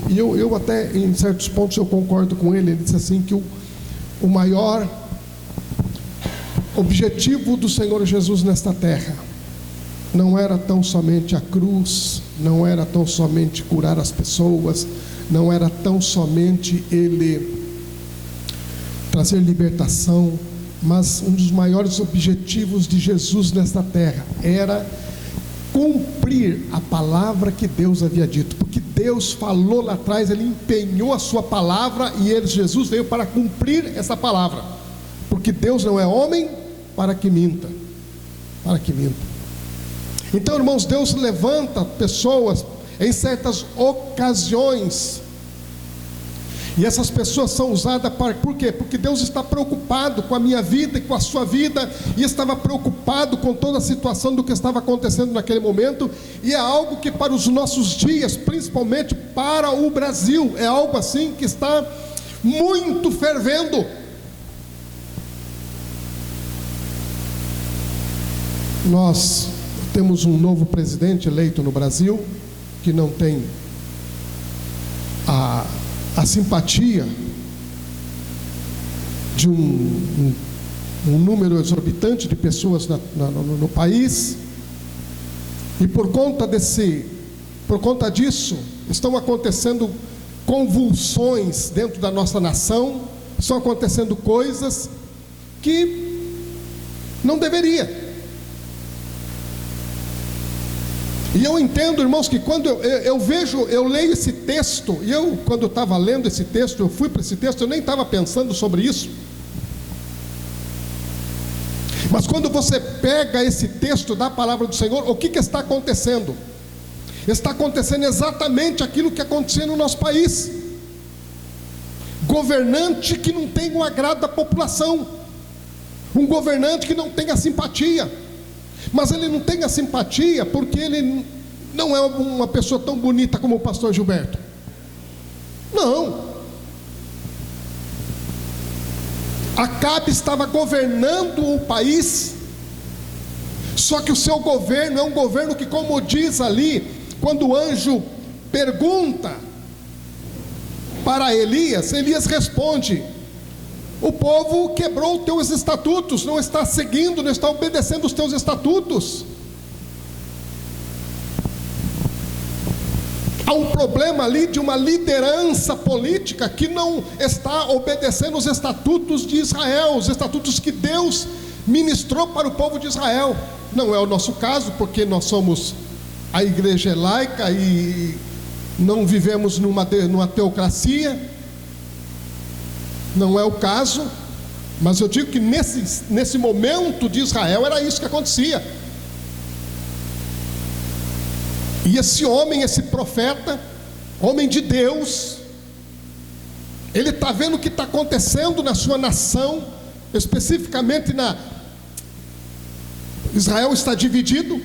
e eu até em certos pontos eu concordo com ele. Ele disse assim que o maior objetivo do Senhor Jesus nesta terra não era tão somente a cruz, não era tão somente curar as pessoas, não era tão somente ele trazer libertação, mas um dos maiores objetivos de Jesus nesta terra era cumprir a palavra que Deus havia dito, porque Deus falou lá atrás, ele empenhou a sua palavra, e Jesus veio para cumprir essa palavra, porque Deus não é homem para que minta, Então, irmãos, Deus levanta pessoas em certas ocasiões, e essas pessoas são usadas por quê? Porque Deus está preocupado com a minha vida e com a sua vida, e estava preocupado com toda a situação do que estava acontecendo naquele momento, e é algo que para os nossos dias, principalmente para o Brasil, é algo assim que está muito fervendo. Nós temos um novo presidente eleito no Brasil, que não tem a simpatia de um número exorbitante de pessoas no país, e por conta disso estão acontecendo convulsões dentro da nossa nação, estão acontecendo coisas que não deveria. E eu entendo, irmãos, que quando eu leio esse texto, e quando eu estava lendo esse texto, eu fui para esse texto, eu nem estava pensando sobre isso. Mas quando você pega esse texto da palavra do Senhor, o que está acontecendo? Está acontecendo exatamente aquilo que aconteceu no nosso país. Governante que não tem o agrado da população, um governante que não tem a simpatia. Mas ele não tem a simpatia porque ele não é uma pessoa tão bonita como o pastor Gilberto. Não. Acabe estava governando o país, só que o seu governo é um governo que, como diz ali, quando o anjo pergunta para Elias, Elias responde: o povo quebrou os teus estatutos, não está seguindo, não está obedecendo os teus estatutos. Há um problema ali de uma liderança política que não está obedecendo os estatutos de Israel, os estatutos que Deus ministrou para o povo de Israel. Não é o nosso caso, porque nós somos a igreja laica e não vivemos numa teocracia. Não é o caso, mas eu digo que nesse momento de Israel era isso que acontecia. E esse homem, esse profeta, homem de Deus, ele está vendo o que está acontecendo na sua nação, especificamente Israel está dividido,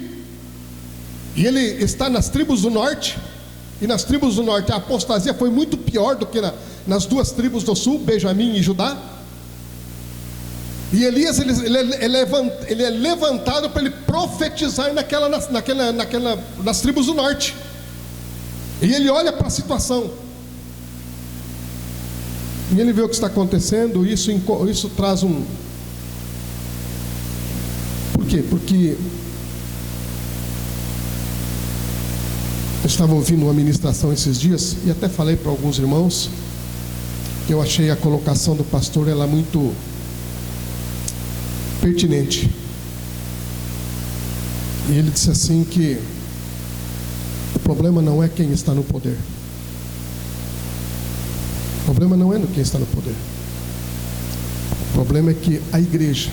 e ele está nas tribos do norte, e nas tribos do norte a apostasia foi muito pior do que nas duas tribos do sul, Benjamim e Judá. E Elias ele é levantado para ele profetizar nas tribos do norte. E ele olha para a situação, e ele vê o que está acontecendo. Isso traz um... Por quê? Porque eu estava ouvindo uma ministração esses dias, e até falei para alguns irmãos que eu achei a colocação do pastor ela muito pertinente. E ele disse assim que o problema não é quem está no poder. O problema não é no quem está no poder. O problema é que a igreja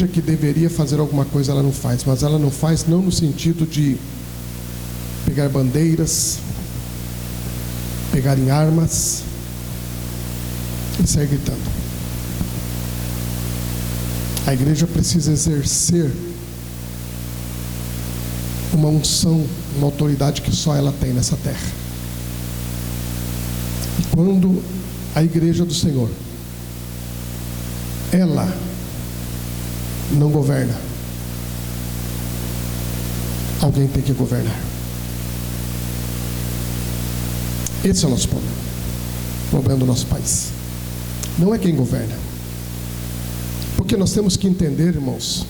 que deveria fazer alguma coisa, ela não faz. Mas ela não faz não no sentido de pegar bandeiras, pegar em armas e sair gritando. A igreja precisa exercer uma unção, uma autoridade que só ela tem nessa terra. E quando a igreja do Senhor, ela não governa, alguém tem que governar. Esse é o nosso problema. O problema do nosso país não é quem governa, porque nós temos que entender, irmãos,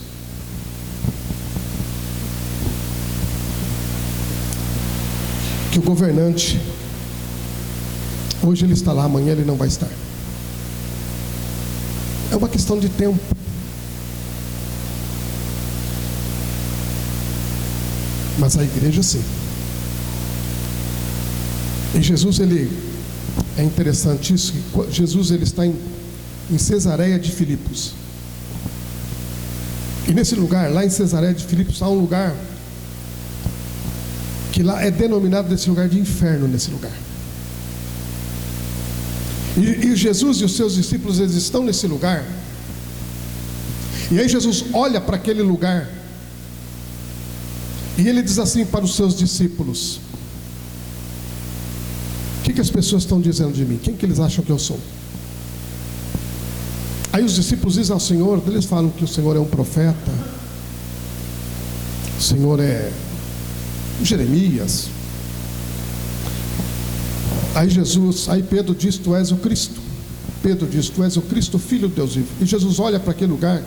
que o governante hoje ele está lá, amanhã ele não vai estar. É uma questão de tempo. Mas a igreja sim. E Jesus, ele é interessante isso, que Jesus ele está em Cesareia de Filipos. E nesse lugar, lá em Cesareia de Filipos, há um lugar que lá é denominado desse lugar de inferno, nesse lugar. E Jesus e os seus discípulos, eles estão nesse lugar. E aí Jesus olha para aquele lugar e ele diz assim para os seus discípulos: o que as pessoas estão dizendo de mim? Quem que eles acham que eu sou? Aí os discípulos dizem ao Senhor, eles falam que o Senhor é um profeta, o Senhor é Jeremias. Aí Pedro diz: tu és o Cristo. Pedro diz: tu és o Cristo, Filho de Deus vivo. E Jesus olha para aquele lugar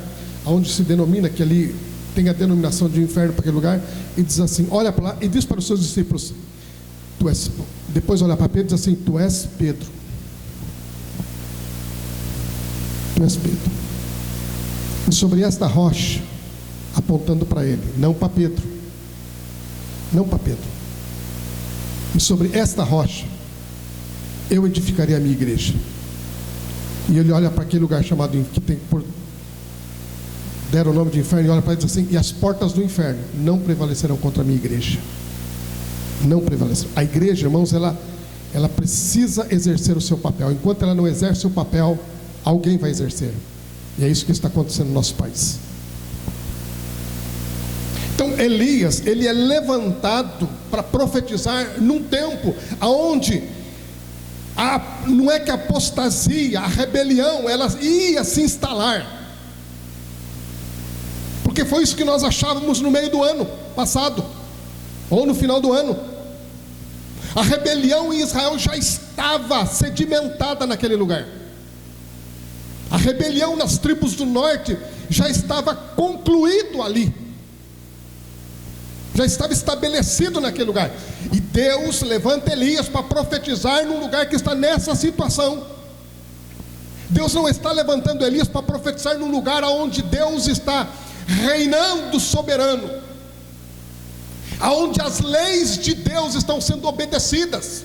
onde se denomina, que ali tem a denominação de inferno, para aquele lugar, e diz assim, olha para lá e diz para os seus discípulos: tu és. Depois olha para Pedro e diz assim: tu és Pedro. Tu és Pedro. E sobre esta rocha, apontando para ele, não para Pedro, não para Pedro, e sobre esta rocha eu edificarei a minha igreja. E ele olha para aquele lugar chamado, que tem por deram o nome de inferno, e olha para ele e diz assim: e as portas do inferno não prevalecerão contra a minha igreja. Não prevalecerão. A igreja, irmãos, ela precisa exercer o seu papel. Enquanto ela não exerce o papel, alguém vai exercer. E é isso que está acontecendo no nosso país. Então Elias, ele é levantado para profetizar num tempo aonde não é que a apostasia, a rebelião, ela ia se instalar. Porque foi isso que nós achávamos no meio do ano passado, ou no final do ano. A rebelião em Israel já estava sedimentada naquele lugar. A rebelião nas tribos do norte já estava concluído ali. Já estava estabelecido naquele lugar. E Deus levanta Elias para profetizar num lugar que está nessa situação. Deus não está levantando Elias para profetizar num lugar onde Deus está reinando soberano. aonde as leis de Deus estão sendo obedecidas.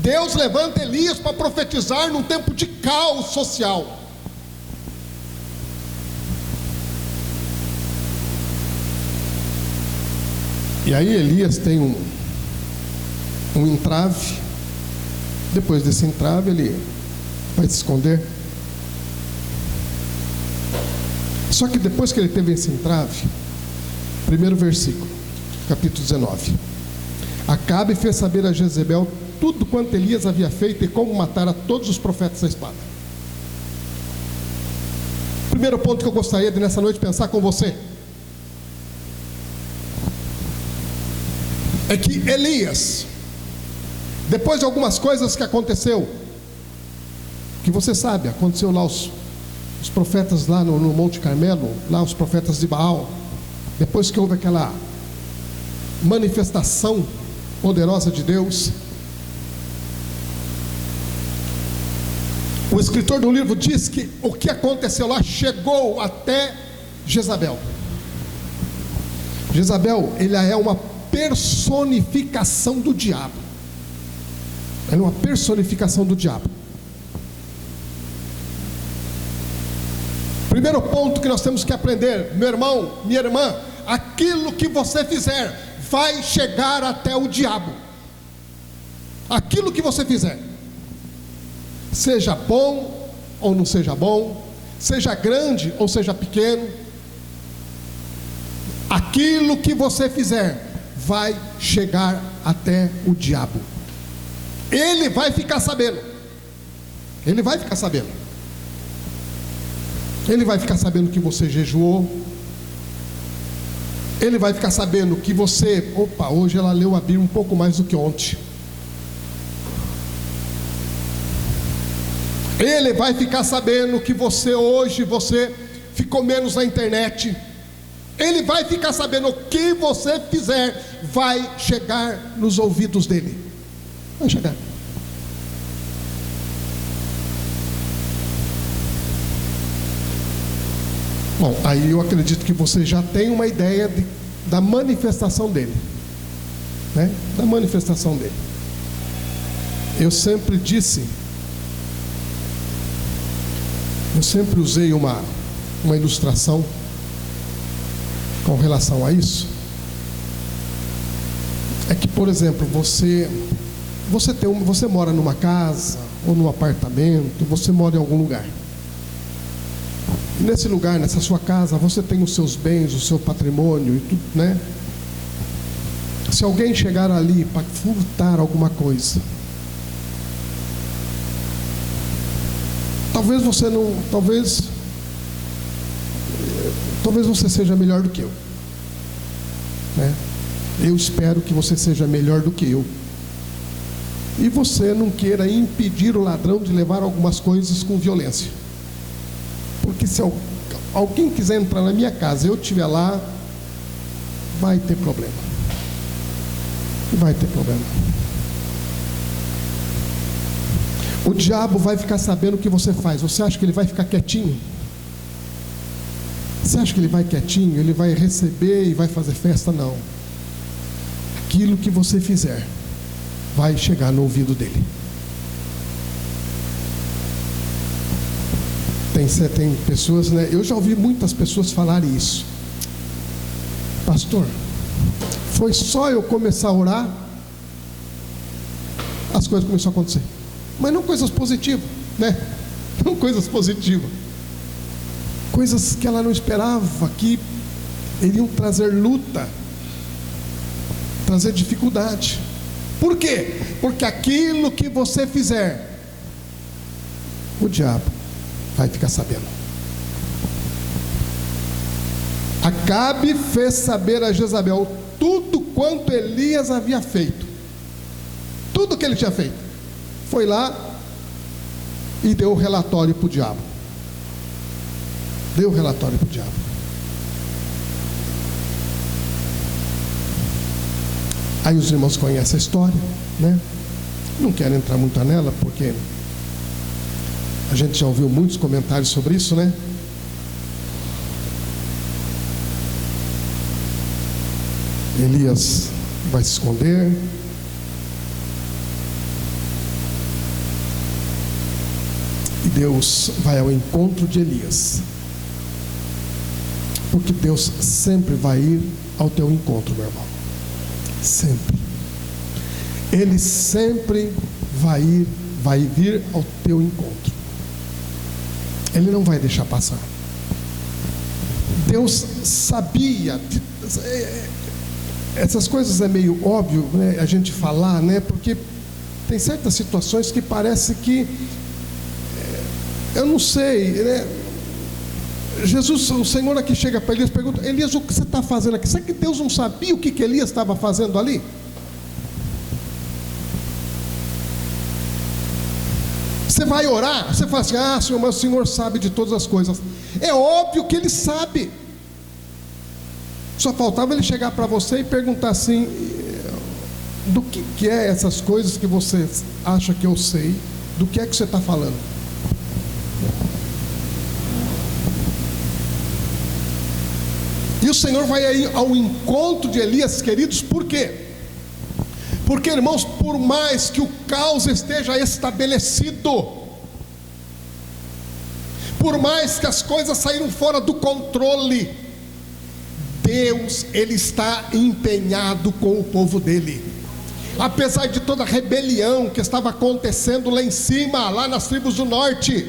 Deus levanta Elias para profetizar num tempo de caos social. E aí Elias tem um entrave. Depois desse entrave ele vai se esconder. Só que depois que ele teve esse entrave, primeiro versículo, capítulo 19: Acabe fez saber a Jezebel tudo quanto Elias havia feito e como matara todos os profetas à espada. Primeiro ponto que eu gostaria de nessa noite pensar com você é que Elias, depois de algumas coisas que aconteceu, que você sabe, aconteceu lá os profetas lá no Monte Carmelo, lá os profetas de Baal, depois que houve aquela manifestação poderosa de Deus, o escritor do livro diz que o que aconteceu lá chegou até Jezabel. Jezabel, ela é uma personificação do diabo. Ela é uma personificação do diabo. Primeiro ponto que nós temos que aprender, meu irmão, minha irmã: aquilo que você fizer vai chegar até o diabo. Aquilo que você fizer, seja bom ou não seja bom, seja grande ou seja pequeno, aquilo que você fizer vai chegar até o diabo. Ele vai ficar sabendo. Ele vai ficar sabendo. Ele vai ficar sabendo que você jejuou. Ele vai ficar sabendo que você, hoje ela leu a Bíblia um pouco mais do que ontem. Ele vai ficar sabendo que hoje você ficou menos na internet. Ele vai ficar sabendo o que você fizer, vai chegar nos ouvidos dele. Vai chegar. Bom, aí eu acredito que você já tem uma ideia da manifestação dele, né? Da manifestação dele. Eu sempre usei uma ilustração com relação a isso. É que, por exemplo, você mora numa casa ou num apartamento, você mora em algum lugar. E nesse lugar, nessa sua casa, você tem os seus bens, o seu patrimônio e tudo, né? Se alguém chegar ali para furtar alguma coisa, talvez você seja melhor do que eu, né? Eu espero que você seja melhor do que eu. E você não queira impedir o ladrão de levar algumas coisas com violência. Porque se alguém quiser entrar na minha casa e eu estiver lá, vai ter problema. Vai ter problema. O diabo vai ficar sabendo o que você faz. Você acha que ele vai ficar quietinho? Você acha que ele vai quietinho? Ele vai receber e vai fazer festa? Não. Aquilo que você fizer vai chegar no ouvido dele. Tem pessoas, né? Eu já ouvi muitas pessoas falarem isso. Pastor, foi só eu começar a orar, as coisas começaram a acontecer. Mas não coisas positivas, né? Não coisas positivas. Coisas que ela não esperava, que iriam trazer luta, trazer dificuldade. Por quê? Porque aquilo que você fizer, o diabo vai ficar sabendo. Acabe fez saber a Jezabel tudo quanto Elias havia feito. Tudo que ele tinha feito. Foi lá e deu o relatório para o diabo. Deu o relatório para o diabo. Aí os irmãos conhecem a história, né? Não quero entrar muito nela, porque a gente já ouviu muitos comentários sobre isso, né? Elias vai se esconder. E Deus vai ao encontro de Elias. Porque Deus sempre vai ir ao teu encontro, meu irmão. Sempre. Ele sempre vai vir ao teu encontro. Ele não vai deixar passar. Deus sabia. Essas coisas é meio óbvio, né, a gente falar, né? Porque tem certas situações que parece que eu não sei, né? Jesus, o Senhor aqui chega para Elias e pergunta: Elias, o que você está fazendo aqui? Será que Deus não sabia o que Elias estava fazendo ali? Você vai orar, você fala assim: ah, Senhor, mas o Senhor sabe de todas as coisas. É óbvio que Ele sabe. Só faltava Ele chegar para você e perguntar assim: do que é essas coisas que você acha que eu sei? Do que é que você está falando? E o Senhor vai aí ao encontro de Elias, queridos, por quê? Porque, irmãos, por mais que o caos esteja estabelecido, por mais que as coisas saíram fora do controle, Deus, Ele está empenhado com o povo dele. Apesar de toda a rebelião que estava acontecendo lá em cima, lá nas tribos do norte,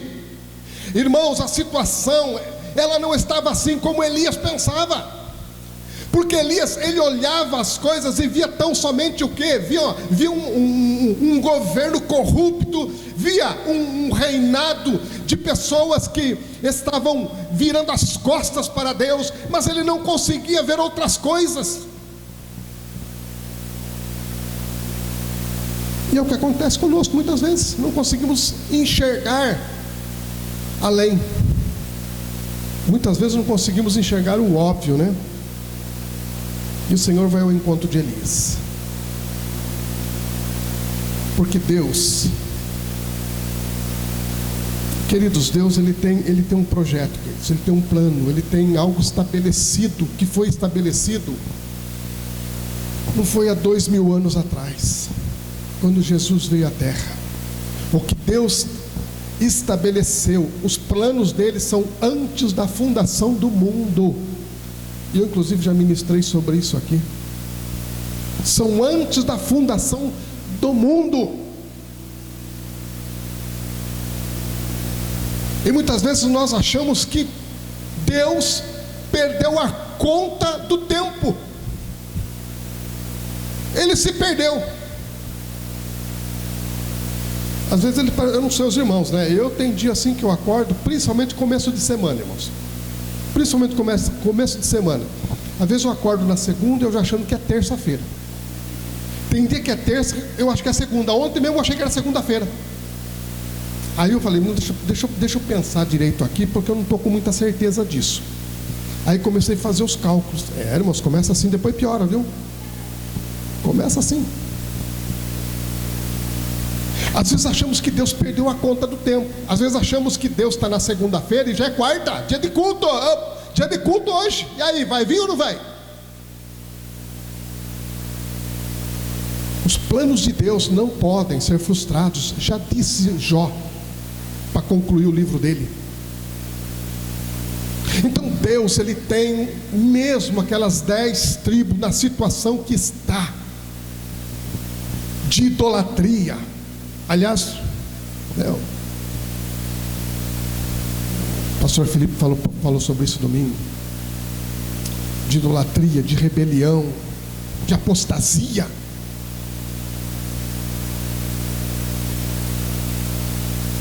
irmãos, a situação, ela não estava assim como Elias pensava. Porque Elias, ele olhava as coisas e via tão somente o quê? Via um governo corrupto, via um reinado de pessoas que estavam virando as costas para Deus, mas ele não conseguia ver outras coisas. E é o que acontece conosco muitas vezes, não conseguimos enxergar além. Muitas vezes não conseguimos enxergar o óbvio, né? E o Senhor vai ao encontro de Elias. Porque Deus, queridos, Deus ele tem um projeto, queridos, Ele tem um plano, Ele tem algo estabelecido, que foi estabelecido. Não foi há 2000 anos atrás, quando Jesus veio à terra. O que Deus estabeleceu, os planos dele são antes da fundação do mundo. Eu inclusive já ministrei sobre isso aqui. São antes da fundação do mundo. E muitas vezes nós achamos que Deus perdeu a conta do tempo. Ele se perdeu. Às vezes eu não sei os irmãos, né? Eu tenho dia assim que eu acordo, principalmente começo de semana, irmãos. Principalmente começo de semana. Às vezes eu acordo na segunda e eu já achando que é terça-feira. Tem dia que é terça, eu acho que é segunda. Ontem mesmo eu achei que era segunda-feira. Aí eu falei: deixa eu pensar direito aqui, porque eu não estou com muita certeza disso. Aí comecei a fazer os cálculos. Irmãos, começa assim, depois piora, viu? Começa assim. Às vezes achamos que Deus perdeu a conta do tempo. Às vezes achamos que Deus está na segunda-feira e já é quarta, dia de culto. Dia de culto hoje. E aí, vai vir ou não vai? Os planos de Deus não podem ser frustrados. Já disse Jó, para concluir o livro dele. Então Deus, Ele tem mesmo aquelas 10 tribos na situação que está de idolatria. Aliás, o pastor Felipe falou sobre isso domingo. De idolatria, de rebelião, de apostasia.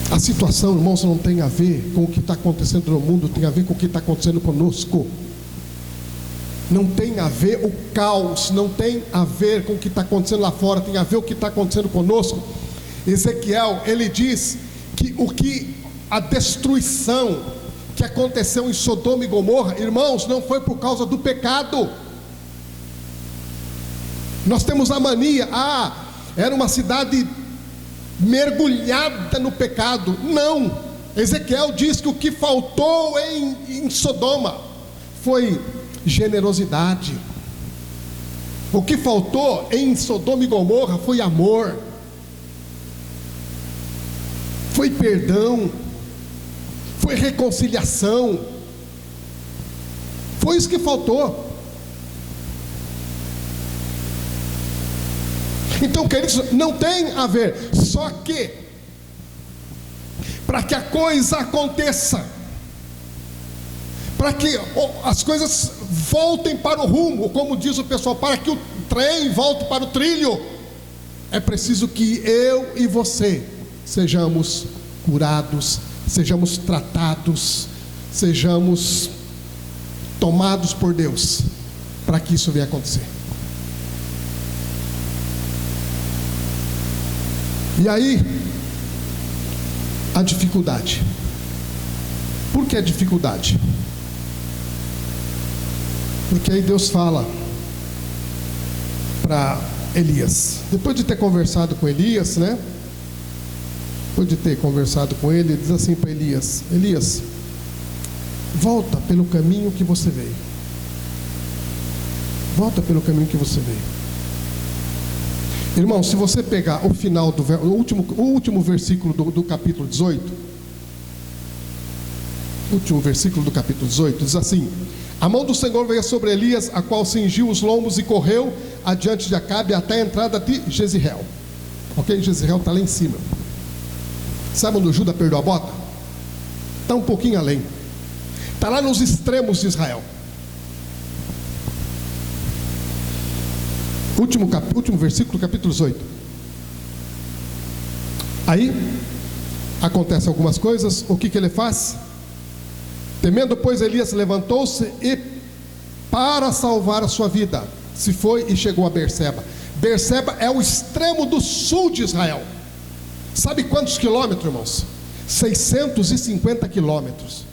A situação, irmãos, não tem a ver com o que está acontecendo no mundo, tem a ver com o que está acontecendo conosco. Não tem a ver o caos, não tem a ver com o que está acontecendo lá fora, tem a ver o que está acontecendo conosco. Ezequiel, ele diz que a destruição que aconteceu em Sodoma e Gomorra, irmãos, não foi por causa do pecado. Nós temos a mania, era uma cidade mergulhada no pecado. Não, Ezequiel diz que o que faltou em Sodoma foi generosidade. O que faltou em Sodoma e Gomorra foi amor, foi perdão, foi reconciliação. Foi isso que faltou. Então, queridos, não tem a ver. Só que, para que a coisa aconteça, para que as coisas voltem para o rumo, como diz o pessoal, para que o trem volte para o trilho, é preciso que eu e você sejamos curados, sejamos tratados, sejamos tomados por Deus, para que isso venha acontecer. E aí, a dificuldade. Por que a dificuldade? Porque aí Deus fala para Elias, depois de ter conversado com Elias, né? Depois de ter conversado com ele, ele diz assim para Elias: Elias, volta pelo caminho que você veio. Volta pelo caminho que você veio. Irmão, se você pegar o final o último versículo do capítulo 18, último versículo do capítulo 18, diz assim: a mão do Senhor veio sobre Elias, a qual cingiu os lombos e correu adiante de Acabe até a entrada de Jezreel. Ok? Jezreel está lá em cima. Sabe onde o Judas perdeu a bota? Está um pouquinho além. Está lá nos extremos de Israel. Último versículo, capítulo 18. Aí acontecem algumas coisas. O que ele faz? Temendo, pois, Elias levantou-se e, para salvar a sua vida, se foi e chegou a Berseba. Berseba é o extremo do sul de Israel. Sabe quantos quilômetros, irmãos? 650 quilômetros.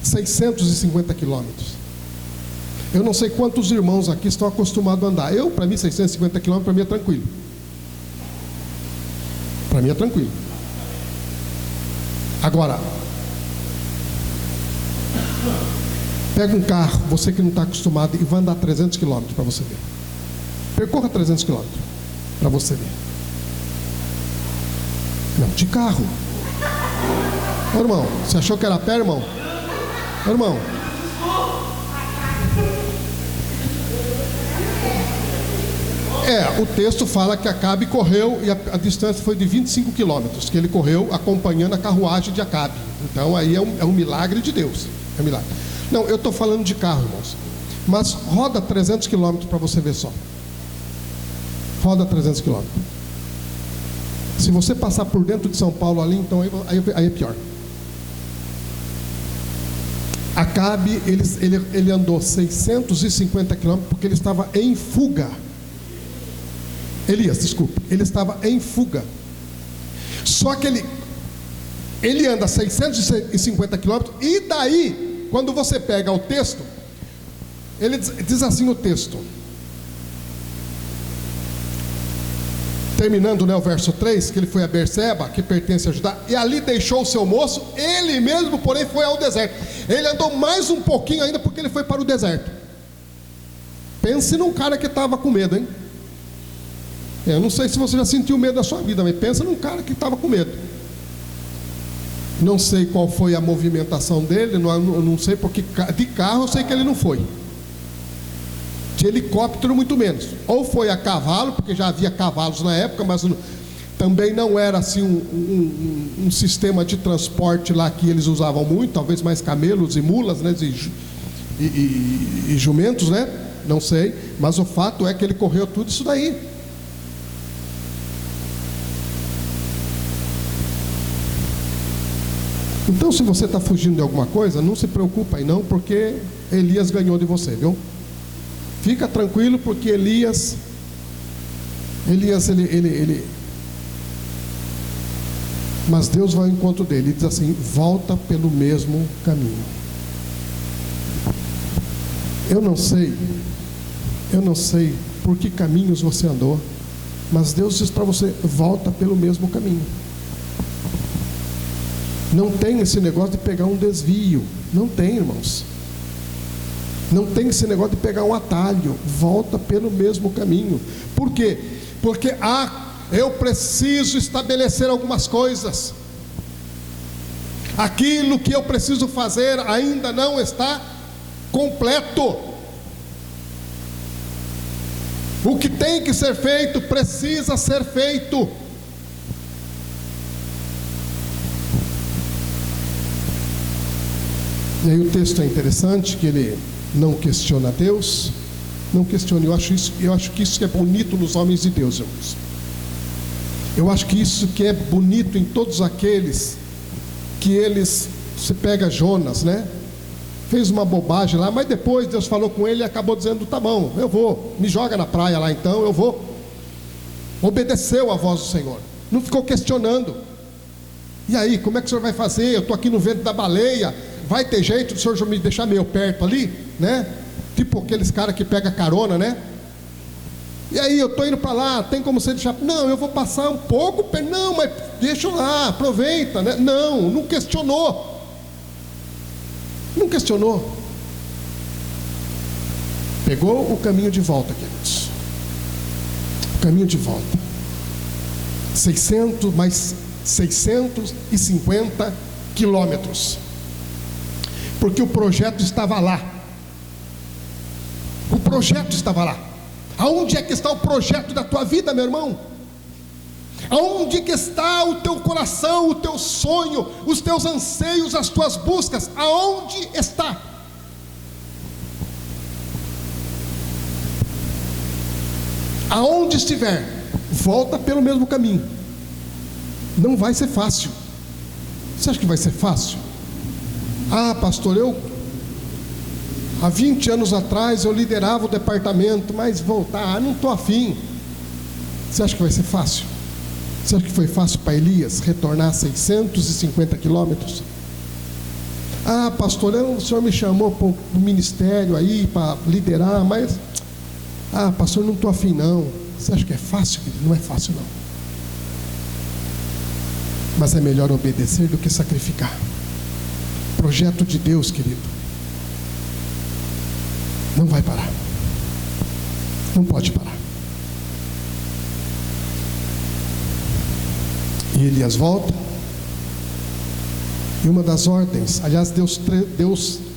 650 quilômetros. Eu não sei quantos irmãos aqui estão acostumados a andar. Para mim, 650 quilômetros, para mim é tranquilo. Para mim é tranquilo. Agora, pega um carro, você que não está acostumado, e vai andar 300 quilômetros para você ver. Percorra 300 quilômetros para você ver. Não, de carro. Ô, irmão, você achou que era a pé, irmão? Ô, irmão. O texto fala que Acabe correu e a distância foi de 25 quilômetros, que ele correu acompanhando a carruagem de Acabe. Então aí é um milagre de Deus. É um milagre. Não, eu estou falando de carro, irmãos. Mas roda 300 quilômetros para você ver só. Roda 300 quilômetros. Se você passar por dentro de São Paulo ali, então aí é pior. Acabe, ele andou 650 quilômetros porque ele estava em fuga. Elias, desculpe, ele estava em fuga. Só que ele anda 650 quilômetros, e daí, quando você pega o texto, ele diz assim o texto, terminando, né, o verso 3, que ele foi a Berseba, que pertence a Judá, e ali deixou o seu moço, ele mesmo, porém, foi ao deserto. Ele andou mais um pouquinho ainda, porque ele foi para o deserto. Pense num cara que estava com medo, hein? Eu não sei se você já sentiu medo da sua vida, mas pensa num cara que estava com medo. Não sei qual foi a movimentação dele, não sei, porque de carro eu sei que ele não foi. De helicóptero muito menos. Ou foi a cavalo, porque já havia cavalos na época, mas também não era assim um sistema de transporte lá que eles usavam muito, talvez mais camelos e mulas, né, e jumentos, né? Não sei, mas o fato é que ele correu tudo isso daí. Então, se você está fugindo de alguma coisa, não se preocupa aí não, porque Elias ganhou de você, viu? Fica tranquilo, porque Elias mas Deus vai ao encontro dele e diz assim: volta pelo mesmo caminho. Eu não sei por que caminhos você andou, mas Deus diz para você: volta pelo mesmo caminho. Não tem esse negócio de pegar um desvio. Não tem, irmãos. Não tem esse negócio de pegar um atalho, volta pelo mesmo caminho. Por quê? Porque eu preciso estabelecer algumas coisas. Aquilo que eu preciso fazer ainda não está completo. O que tem que ser feito precisa ser feito. E aí o texto é interessante, que ele não questiona Deus, não questiona. Eu acho que isso que é bonito nos homens de Deus, irmãos. Eu acho que isso que é bonito em todos aqueles que você pega Jonas, né? Fez uma bobagem lá, mas depois Deus falou com ele e acabou dizendo: tá bom, eu vou, me joga na praia lá então, eu vou. Obedeceu a voz do Senhor, não ficou questionando. E aí, como é que o senhor vai fazer? Eu estou aqui no ventre da baleia, vai ter jeito do senhor me deixar meio perto ali, né? Tipo aqueles caras que pegam carona, né? E aí, eu estou indo para lá, tem como você deixar? Não, eu vou passar um pouco, não, mas deixa lá, aproveita, né? Não questionou. Não questionou. Pegou o caminho de volta, queridos. O caminho de volta. 650 quilômetros. Porque o projeto estava lá. O projeto estava lá. Aonde é que está o projeto da tua vida, meu irmão? Aonde que está o teu coração, o teu sonho, os teus anseios, as tuas buscas? Aonde está? Aonde estiver, volta pelo mesmo caminho. Não vai ser fácil. Você acha que vai ser fácil? Ah, pastor, há 20 anos atrás eu liderava o departamento, mas voltar, não estou afim. Você acha que vai ser fácil? Você acha que foi fácil para Elias retornar 650 quilômetros? Ah, pastor, o senhor me chamou para o ministério aí, para liderar, mas... Ah, pastor, não estou afim não. Você acha que é fácil? Não é fácil não. Mas é melhor obedecer do que sacrificar. Projeto de Deus, querido, não vai parar. Não pode parar. E Elias volta. E uma das ordens, aliás,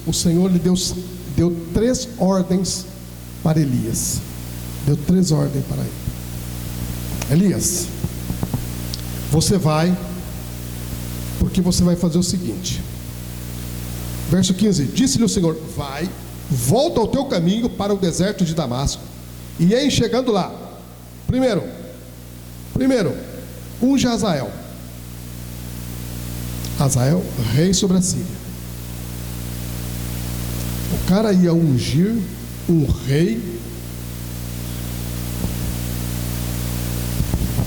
o Senhor lhe deu 3 ordens para Elias. Deu 3 ordens para ele. Elias, você vai, porque você vai fazer o seguinte. Verso 15: disse-lhe o Senhor: vai, volta ao teu caminho para o deserto de Damasco, e em chegando lá, primeiro, unge Azael, rei sobre a Síria. O cara ia ungir um rei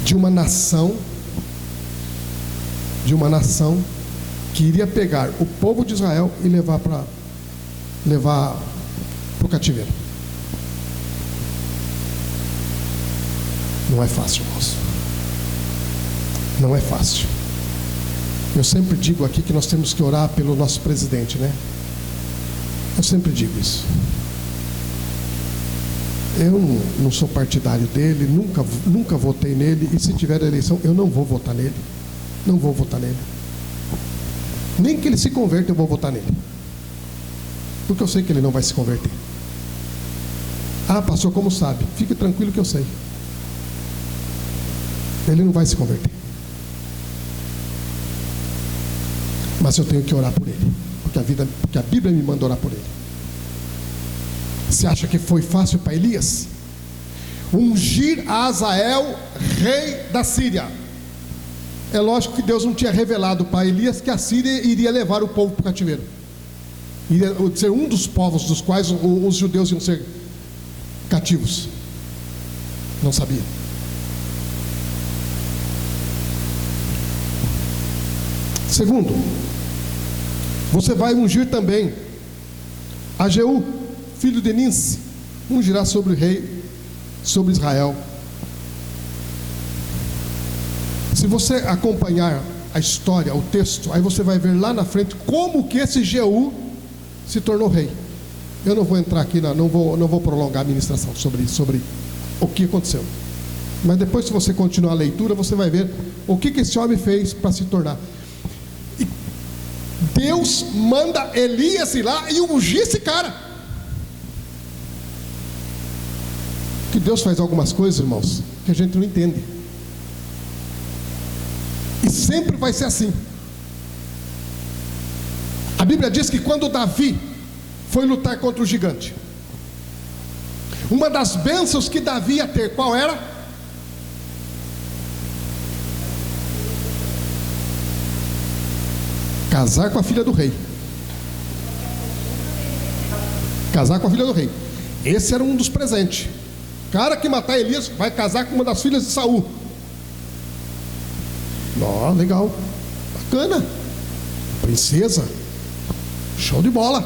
de uma nação que iria pegar o povo de Israel e levar para o cativeiro. Não é fácil, irmãos. Não é fácil. Eu sempre digo aqui que nós temos que orar pelo nosso presidente, né? Eu sempre digo isso. Eu não sou partidário dele, nunca votei nele, e se tiver eleição, eu não vou votar nele. Não vou votar nele. Nem que ele se converta, eu vou votar nele. Porque eu sei que ele não vai se converter. Ah, pastor, como sabe? Fique tranquilo que eu sei. Ele não vai se converter. Mas eu tenho que orar por ele, porque a Bíblia me manda orar por ele. Você acha que foi fácil para Elias? Ungir a Azael, rei da Síria. É lógico que Deus não tinha revelado para Elias que a Síria iria levar o povo para o cativeiro. Iria ser um dos povos dos quais os judeus iam ser cativos. Não sabia. Segundo, você vai ungir também a Jeú, filho de Ninsi, ungirá sobre o rei, sobre Israel. Se você acompanhar a história, o texto, aí você vai ver lá na frente como que esse Jeú se tornou rei. Eu não vou entrar aqui, não vou prolongar a ministração sobre o que aconteceu. Mas depois, se você continuar a leitura, você vai ver o que esse homem fez para se tornar. E Deus manda Elias ir lá e ungir esse cara. Que Deus faz algumas coisas, irmãos, que a gente não entende. E sempre vai ser assim. A Bíblia diz que quando Davi foi lutar contra o gigante, uma das bênçãos que Davi ia ter, qual era? Casar com a filha do rei. Casar com a filha do rei. Esse era um dos presentes. O cara que matar Elias vai casar com uma das filhas de Saul. Ó, legal, bacana, princesa, show de bola,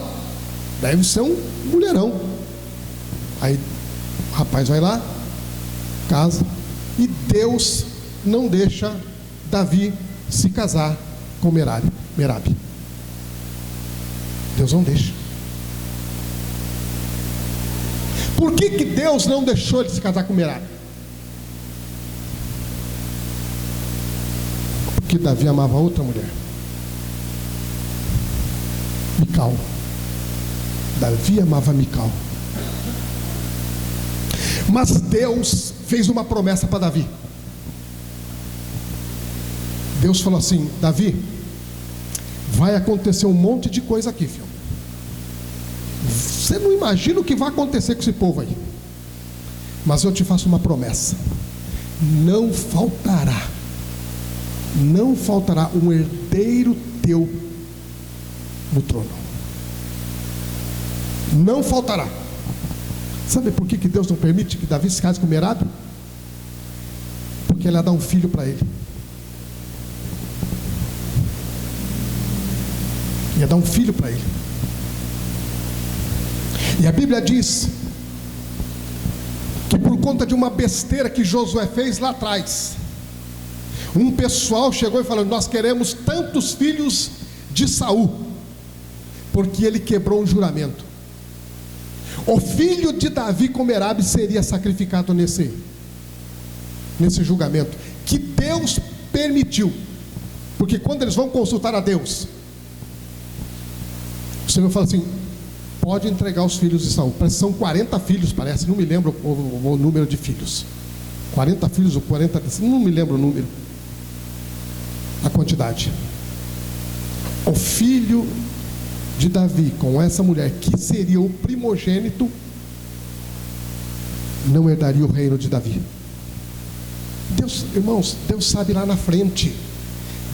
deve ser um mulherão. Aí o rapaz vai lá, casa, e Deus não deixa Davi se casar com Merabe. Deus não deixa. Por que Deus não deixou ele se casar com Merabe? Porque Davi amava outra mulher, Mical. Davi amava Mical. Mas Deus fez uma promessa para Davi. Deus falou assim: Davi, vai acontecer um monte de coisa aqui, filho. Você não imagina o que vai acontecer com esse povo aí. Mas eu te faço uma promessa: não faltará um herdeiro teu no trono. Não faltará. Sabe por que Deus não permite que Davi se case com Merabe? Porque ela dá um filho para ele. Ia dar um filho para ele. E a Bíblia diz que por conta de uma besteira que Josué fez lá atrás, um pessoal chegou e falou: nós queremos tantos filhos de Saul, porque ele quebrou um juramento. O filho de Davi com Merabe seria sacrificado nesse julgamento, que Deus permitiu. Porque quando eles vão consultar a Deus, o Senhor fala assim: pode entregar os filhos de Saul. São 40 filhos, parece, não me lembro o número de filhos. 40 filhos ou 40, não me lembro o número, a quantidade. O filho de Davi com essa mulher, que seria o primogênito, não herdaria o reino de Davi. Deus, irmãos, Deus sabe lá na frente.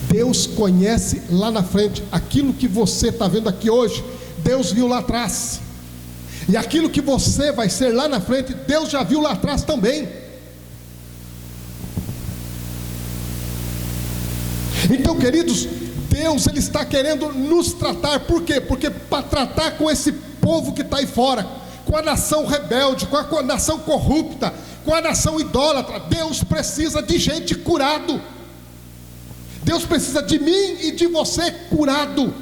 Deus conhece lá na frente. Aquilo que você está vendo aqui hoje, Deus viu lá atrás. E aquilo que você vai ser lá na frente, Deus já viu lá atrás também. Então, queridos, Deus, Ele está querendo nos tratar. Por quê? Porque para tratar com esse povo que está aí fora, com a nação rebelde, com a nação corrupta, com a nação idólatra, Deus precisa de gente curado. Deus precisa de mim e de você curado.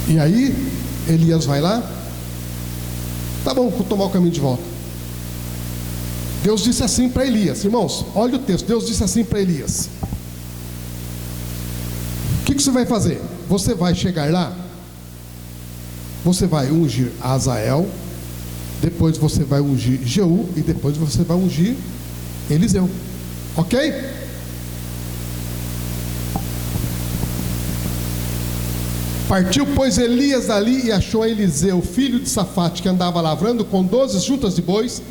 E aí Elias vai lá: tá bom, vou tomar o caminho de volta. Deus disse assim para Elias, irmãos, olha o texto. Deus disse assim para Elias: o que você vai fazer? Você vai chegar lá, você vai ungir Azael, depois você vai ungir Jeú, e depois você vai ungir Eliseu, ok? Partiu, pois, Elias dali e achou a Eliseu, filho de Safate, que andava lavrando com 12 juntas de bois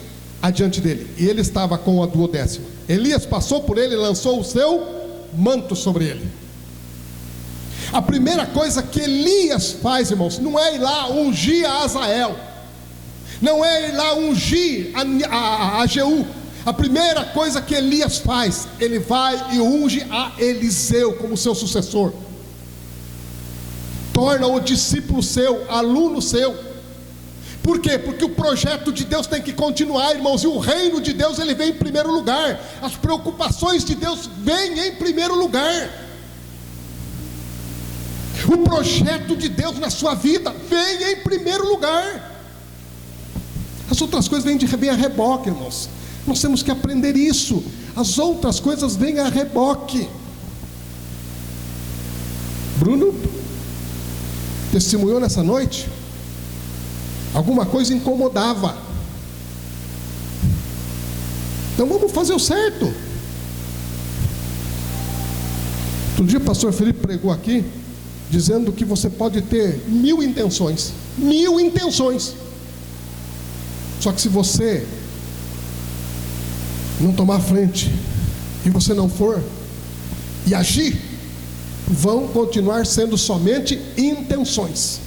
adiante dele, e ele estava com a 12ª. Elias passou por ele e lançou o seu manto sobre ele. A primeira coisa que Elias faz, irmãos, não é ir lá ungir a Azael, não é ir lá ungir a Jeú. A primeira coisa que Elias faz, ele vai e unge a Eliseu como seu sucessor. Torna-o discípulo seu, aluno seu. Por quê? Porque o projeto de Deus tem que continuar, irmãos. E o reino de Deus, ele vem em primeiro lugar. As preocupações de Deus vêm em primeiro lugar. O projeto de Deus na sua vida vem em primeiro lugar. As outras coisas vêm a reboque, irmãos. Nós temos que aprender isso. As outras coisas vêm a reboque. Bruno testemunhou nessa noite. Alguma coisa incomodava. Então vamos fazer o certo. Outro dia o pastor Felipe pregou aqui, dizendo que você pode ter 1000 intenções. 1000 intenções. Só que se você não tomar frente, e você não for e agir, vão continuar sendo somente intenções.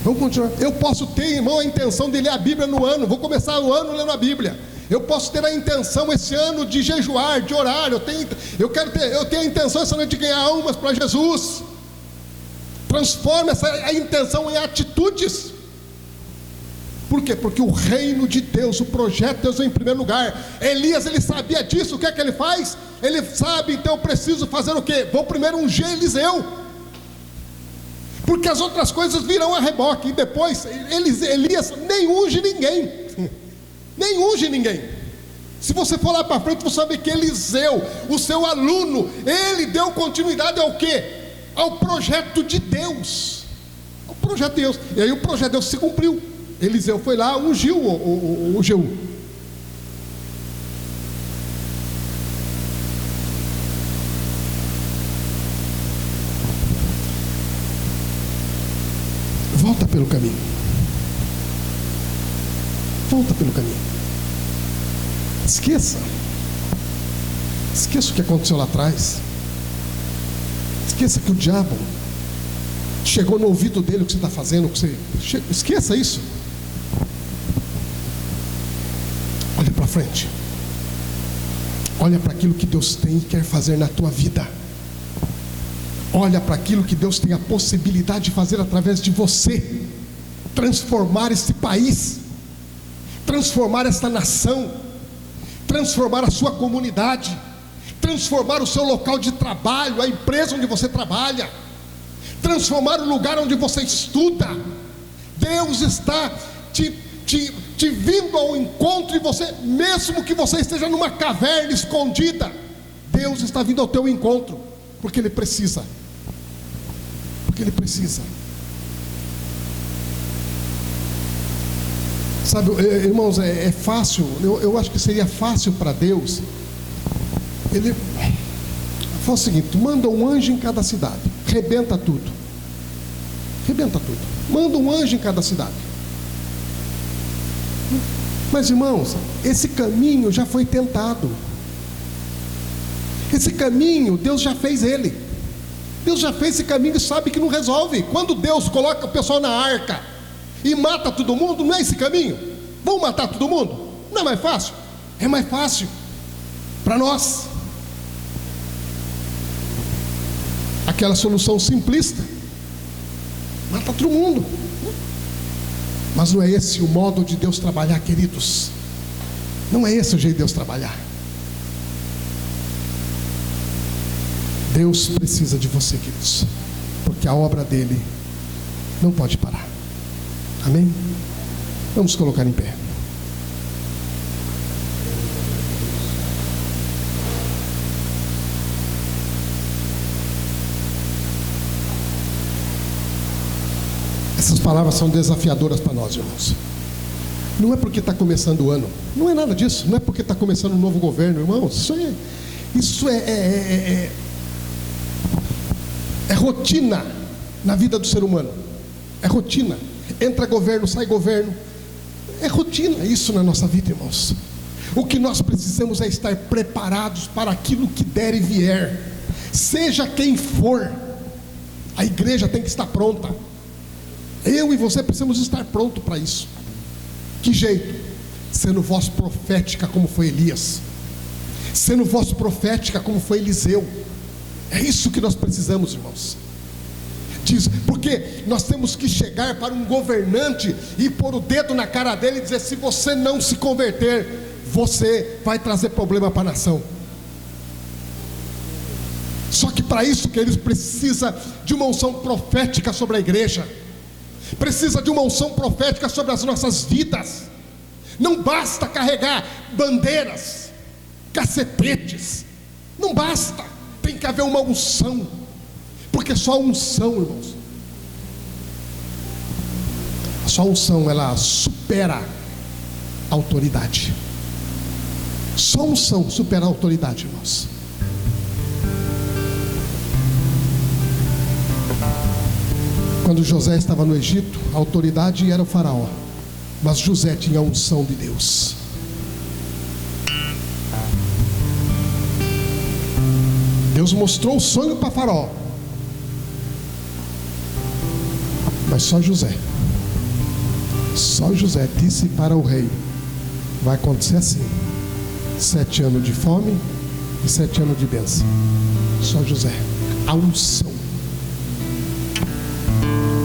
Vamos continuar. Eu posso ter, irmão, a intenção de ler a Bíblia no ano. Vou começar o ano lendo a Bíblia. Eu posso ter a intenção esse ano de jejuar, de orar. Eu tenho a intenção essa noite de ganhar almas para Jesus. Transforma a intenção em atitudes. Por quê? Porque o reino de Deus, o projeto de Deus vem em primeiro lugar. Elias, ele sabia disso. O que é que ele faz? Ele sabe, então eu preciso fazer o quê? Vou primeiro ungir Eliseu, porque as outras coisas virão a reboque. E depois Elias nem unge ninguém. Nem unge ninguém. Se você for lá para frente, você vai ver que Eliseu, o seu aluno, ele deu continuidade ao quê? Ao projeto de Deus. Ao projeto de Deus. E aí o projeto de Deus se cumpriu. Eliseu foi lá, ungiu o Jeú. Volta pelo caminho. Volta pelo caminho. Esqueça o que aconteceu lá atrás. Esqueça que o diabo chegou no ouvido dele o que você está fazendo. Esqueça isso. Olha para frente. Olha para aquilo que Deus tem e quer fazer na tua vida. Olha para aquilo que Deus tem a possibilidade de fazer através de você. Transformar esse país, transformar esta nação, transformar a sua comunidade, transformar o seu local de trabalho, a empresa onde você trabalha, transformar o lugar onde você estuda. Deus está te vindo ao encontro de você, mesmo que você esteja numa caverna escondida. Deus está vindo ao teu encontro, porque Ele precisa. Porque Ele precisa. Sabe, irmãos, é fácil. Eu acho que seria fácil para Deus. Ele faz o seguinte: manda um anjo em cada cidade, rebenta tudo. Rebenta tudo. Manda um anjo em cada cidade. Mas, irmãos, esse caminho já foi tentado. Esse caminho, Deus já fez ele. Deus já fez esse caminho e sabe que não resolve. Quando Deus coloca o pessoal na arca e mata todo mundo, não é esse caminho? Vão matar todo mundo? Não é mais fácil? É mais fácil para nós. Aquela solução simplista: mata todo mundo. Mas não é esse o modo de Deus trabalhar, queridos. Não é esse o jeito de Deus trabalhar. Deus precisa de você, queridos, porque a obra dele não pode parar. Amém? Vamos colocar em pé. Essas palavras são desafiadoras para nós, irmãos. Não é porque está começando o ano, não é nada disso. Não é porque está começando um novo governo, irmãos. Isso é rotina na vida do ser humano. É rotina. Entra governo, sai governo. É rotina isso na nossa vida, irmãos. O que nós precisamos é estar preparados para aquilo que der e vier, seja quem for. A igreja tem que estar pronta. Eu e você precisamos estar prontos para isso. Que jeito? Sendo voz profética como foi Elias, sendo voz profética como foi Eliseu. É isso que nós precisamos, irmãos. Porque nós temos que chegar para um governante e pôr o dedo na cara dele e dizer: se você não se converter, você vai trazer problema para a nação. Só que para isso, queridos, precisa de uma unção profética sobre a igreja. Precisa de uma unção profética sobre as nossas vidas. Não basta carregar bandeiras, cacetetes. Não basta. Tem que haver uma unção. Porque só a unção, irmãos, só a unção, ela supera a autoridade. Só a unção supera a autoridade, irmãos. Quando José estava no Egito, a autoridade era o faraó, mas José tinha a unção de Deus. Deus mostrou o sonho para faraó, mas só José disse para o rei: vai acontecer assim, 7 anos de fome e 7 anos de bênção. Só José, a unção.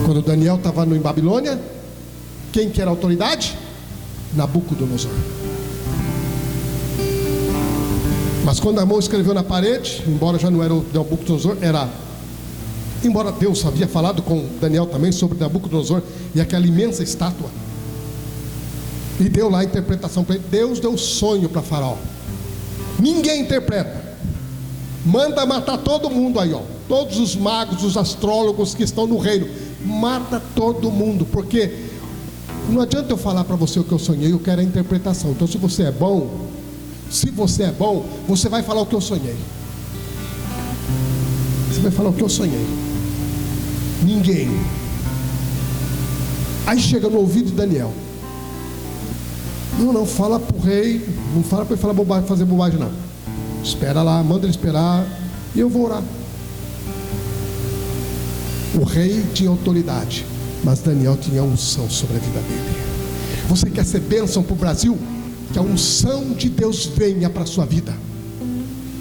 Quando Daniel estava em Babilônia, quem que era a autoridade? Nabucodonosor. Mas quando a mão escreveu na parede, embora já não era o Nabucodonosor, embora Deus havia falado com Daniel também sobre Nabucodonosor e aquela imensa estátua, e deu lá a interpretação para ele. Deus deu sonho para Faraó. Ninguém interpreta. Manda matar todo mundo aí, ó. Todos os magos, os astrólogos que estão no reino. Mata todo mundo, porque não adianta eu falar para você o que eu sonhei, eu quero a interpretação. Então se você é bom, você vai falar o que eu sonhei. Você vai falar o que eu sonhei. Ninguém. Aí chega no ouvido de Daniel. Não fala para o rei, não fala para ele falar bobagem, fazer bobagem não. Espera lá, manda ele esperar e eu vou orar. O rei tinha autoridade, mas Daniel tinha unção sobre a vida dele. Você quer ser bênção para o Brasil? Que a unção de Deus venha para a sua vida.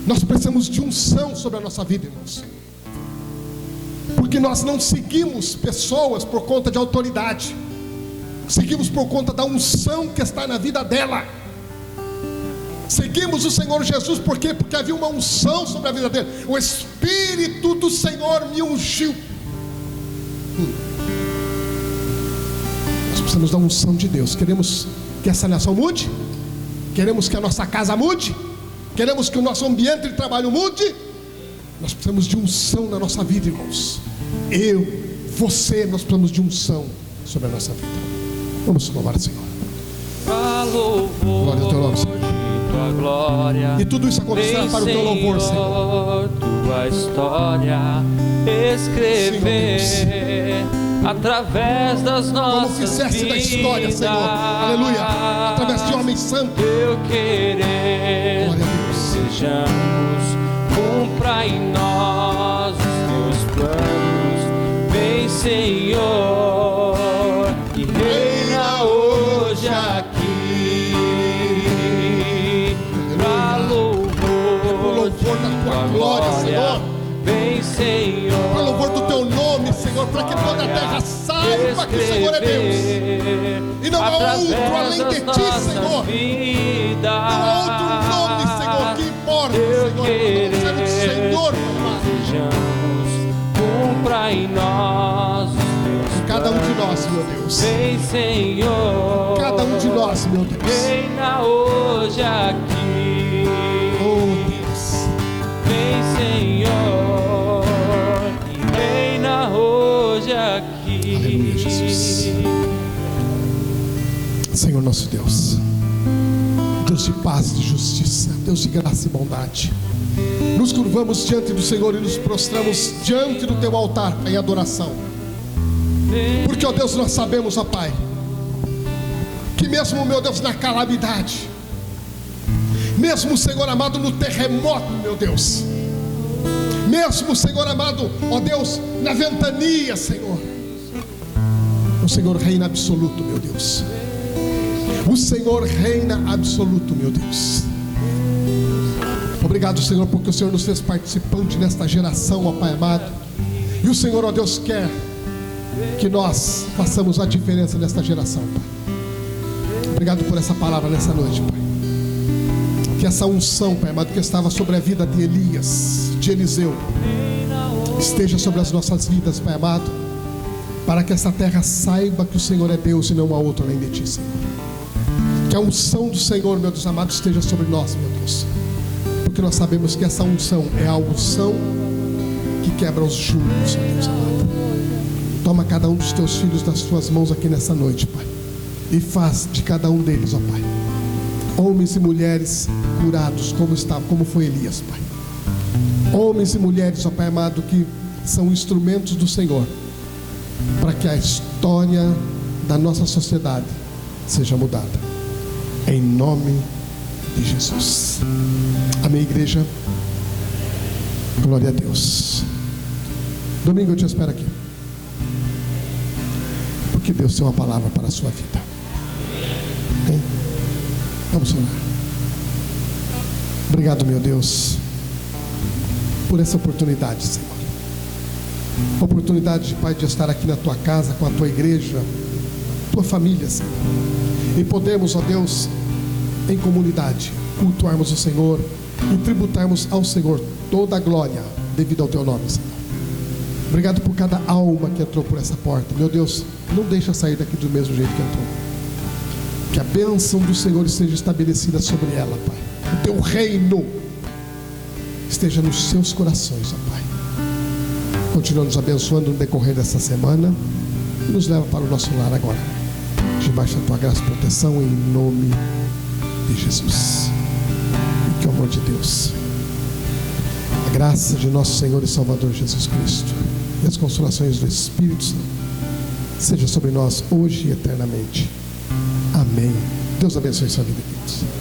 Nós precisamos de unção sobre a nossa vida, irmãos. Porque nós não seguimos pessoas por conta de autoridade. Seguimos por conta da unção que está na vida dela. Seguimos o Senhor Jesus, por quê? Porque havia uma unção sobre a vida dele. O Espírito do Senhor me ungiu. Nós precisamos da unção de Deus. Queremos que essa nação mude? Queremos que a nossa casa mude? Queremos que o nosso ambiente de trabalho mude? Nós precisamos de unção na nossa vida, irmãos. Você, nós precisamos de unção sobre a nossa vida. Vamos louvar o Senhor. Glória ao teu nome, Senhor. Glória, e tudo isso acontecerá para o teu louvor, Senhor. Tua história escrever através das nossas como fizeste da história, Senhor. Aleluia. Através de homens santos. Teu querer, sejamos, cumpra em nós os teus planos. Vem, Senhor, e reina hoje aqui. Da tua glória, Senhor. Vem, Senhor, para louvor do teu nome, Senhor, para que toda a terra saiba que o Senhor é Deus e não há outro além de ti, Senhor. Não há outro nome, Senhor, que importa, Senhor, não ser o Senhor. Sejamos, cumpra em nós os teus cada um de nós, meu Deus. Vem, Senhor, cada um de nós, meu Deus. Reina hoje aqui. Vem, Senhor, e reina hoje aqui. Aleluia, Jesus. Senhor nosso Deus, Deus de paz, de justiça, Deus de graça e bondade, nos curvamos diante do Senhor e nos prostramos diante do teu altar em adoração. Porque, ó Deus, nós sabemos, ó Pai, que mesmo, meu Deus, na calamidade, mesmo, Senhor amado, no terremoto, meu Deus, mesmo, Senhor amado, ó Deus, na ventania, Senhor, o Senhor reina absoluto, meu Deus. O Senhor reina absoluto, meu Deus. Obrigado, Senhor, porque o Senhor nos fez participante nesta geração, ó Pai amado. E o Senhor, ó Deus, quer que nós façamos a diferença nesta geração, Pai. Obrigado por essa palavra nessa noite, Pai. Que essa unção, Pai amado, que estava sobre a vida de Elias, de Eliseu, esteja sobre as nossas vidas, Pai amado, para que essa terra saiba que o Senhor é Deus e não há outro além de Ti, Senhor. Que a unção do Senhor, meu Deus amado, esteja sobre nós, meu Deus, porque nós sabemos que essa unção é a unção que quebra os julgos, meu Deus amado. Toma cada um dos Teus filhos nas Tuas mãos aqui nessa noite, Pai, e faz de cada um deles, ó Pai, homens e mulheres curados, como foi Elias, Pai. Homens e mulheres, ó Pai amado, que são instrumentos do Senhor, para que a história da nossa sociedade seja mudada. Em nome de Jesus. Amém, igreja? Glória a Deus. Domingo eu te espero aqui, porque Deus tem uma palavra para a sua vida. Amém? Vamos orar. Obrigado, meu Deus, por essa oportunidade, Senhor. Oportunidade, Pai, de estar aqui na Tua casa, com a Tua igreja, Tua família, Senhor. E podemos, ó Deus, em comunidade, cultuarmos o Senhor e tributarmos ao Senhor toda a glória devido ao Teu nome, Senhor. Obrigado por cada alma que entrou por essa porta. Meu Deus, não deixa sair daqui do mesmo jeito que entrou. Que a bênção do Senhor esteja estabelecida sobre ela, Pai. O Teu reino esteja nos seus corações, ó Pai. Continua nos abençoando no decorrer dessa semana e nos leva para o nosso lar agora, debaixo da Tua graça e proteção, em nome de Jesus. E que o amor de Deus, a graça de nosso Senhor e Salvador Jesus Cristo e as consolações do Espírito Santo seja sobre nós hoje e eternamente. Amém. Deus abençoe sua vida, queridos.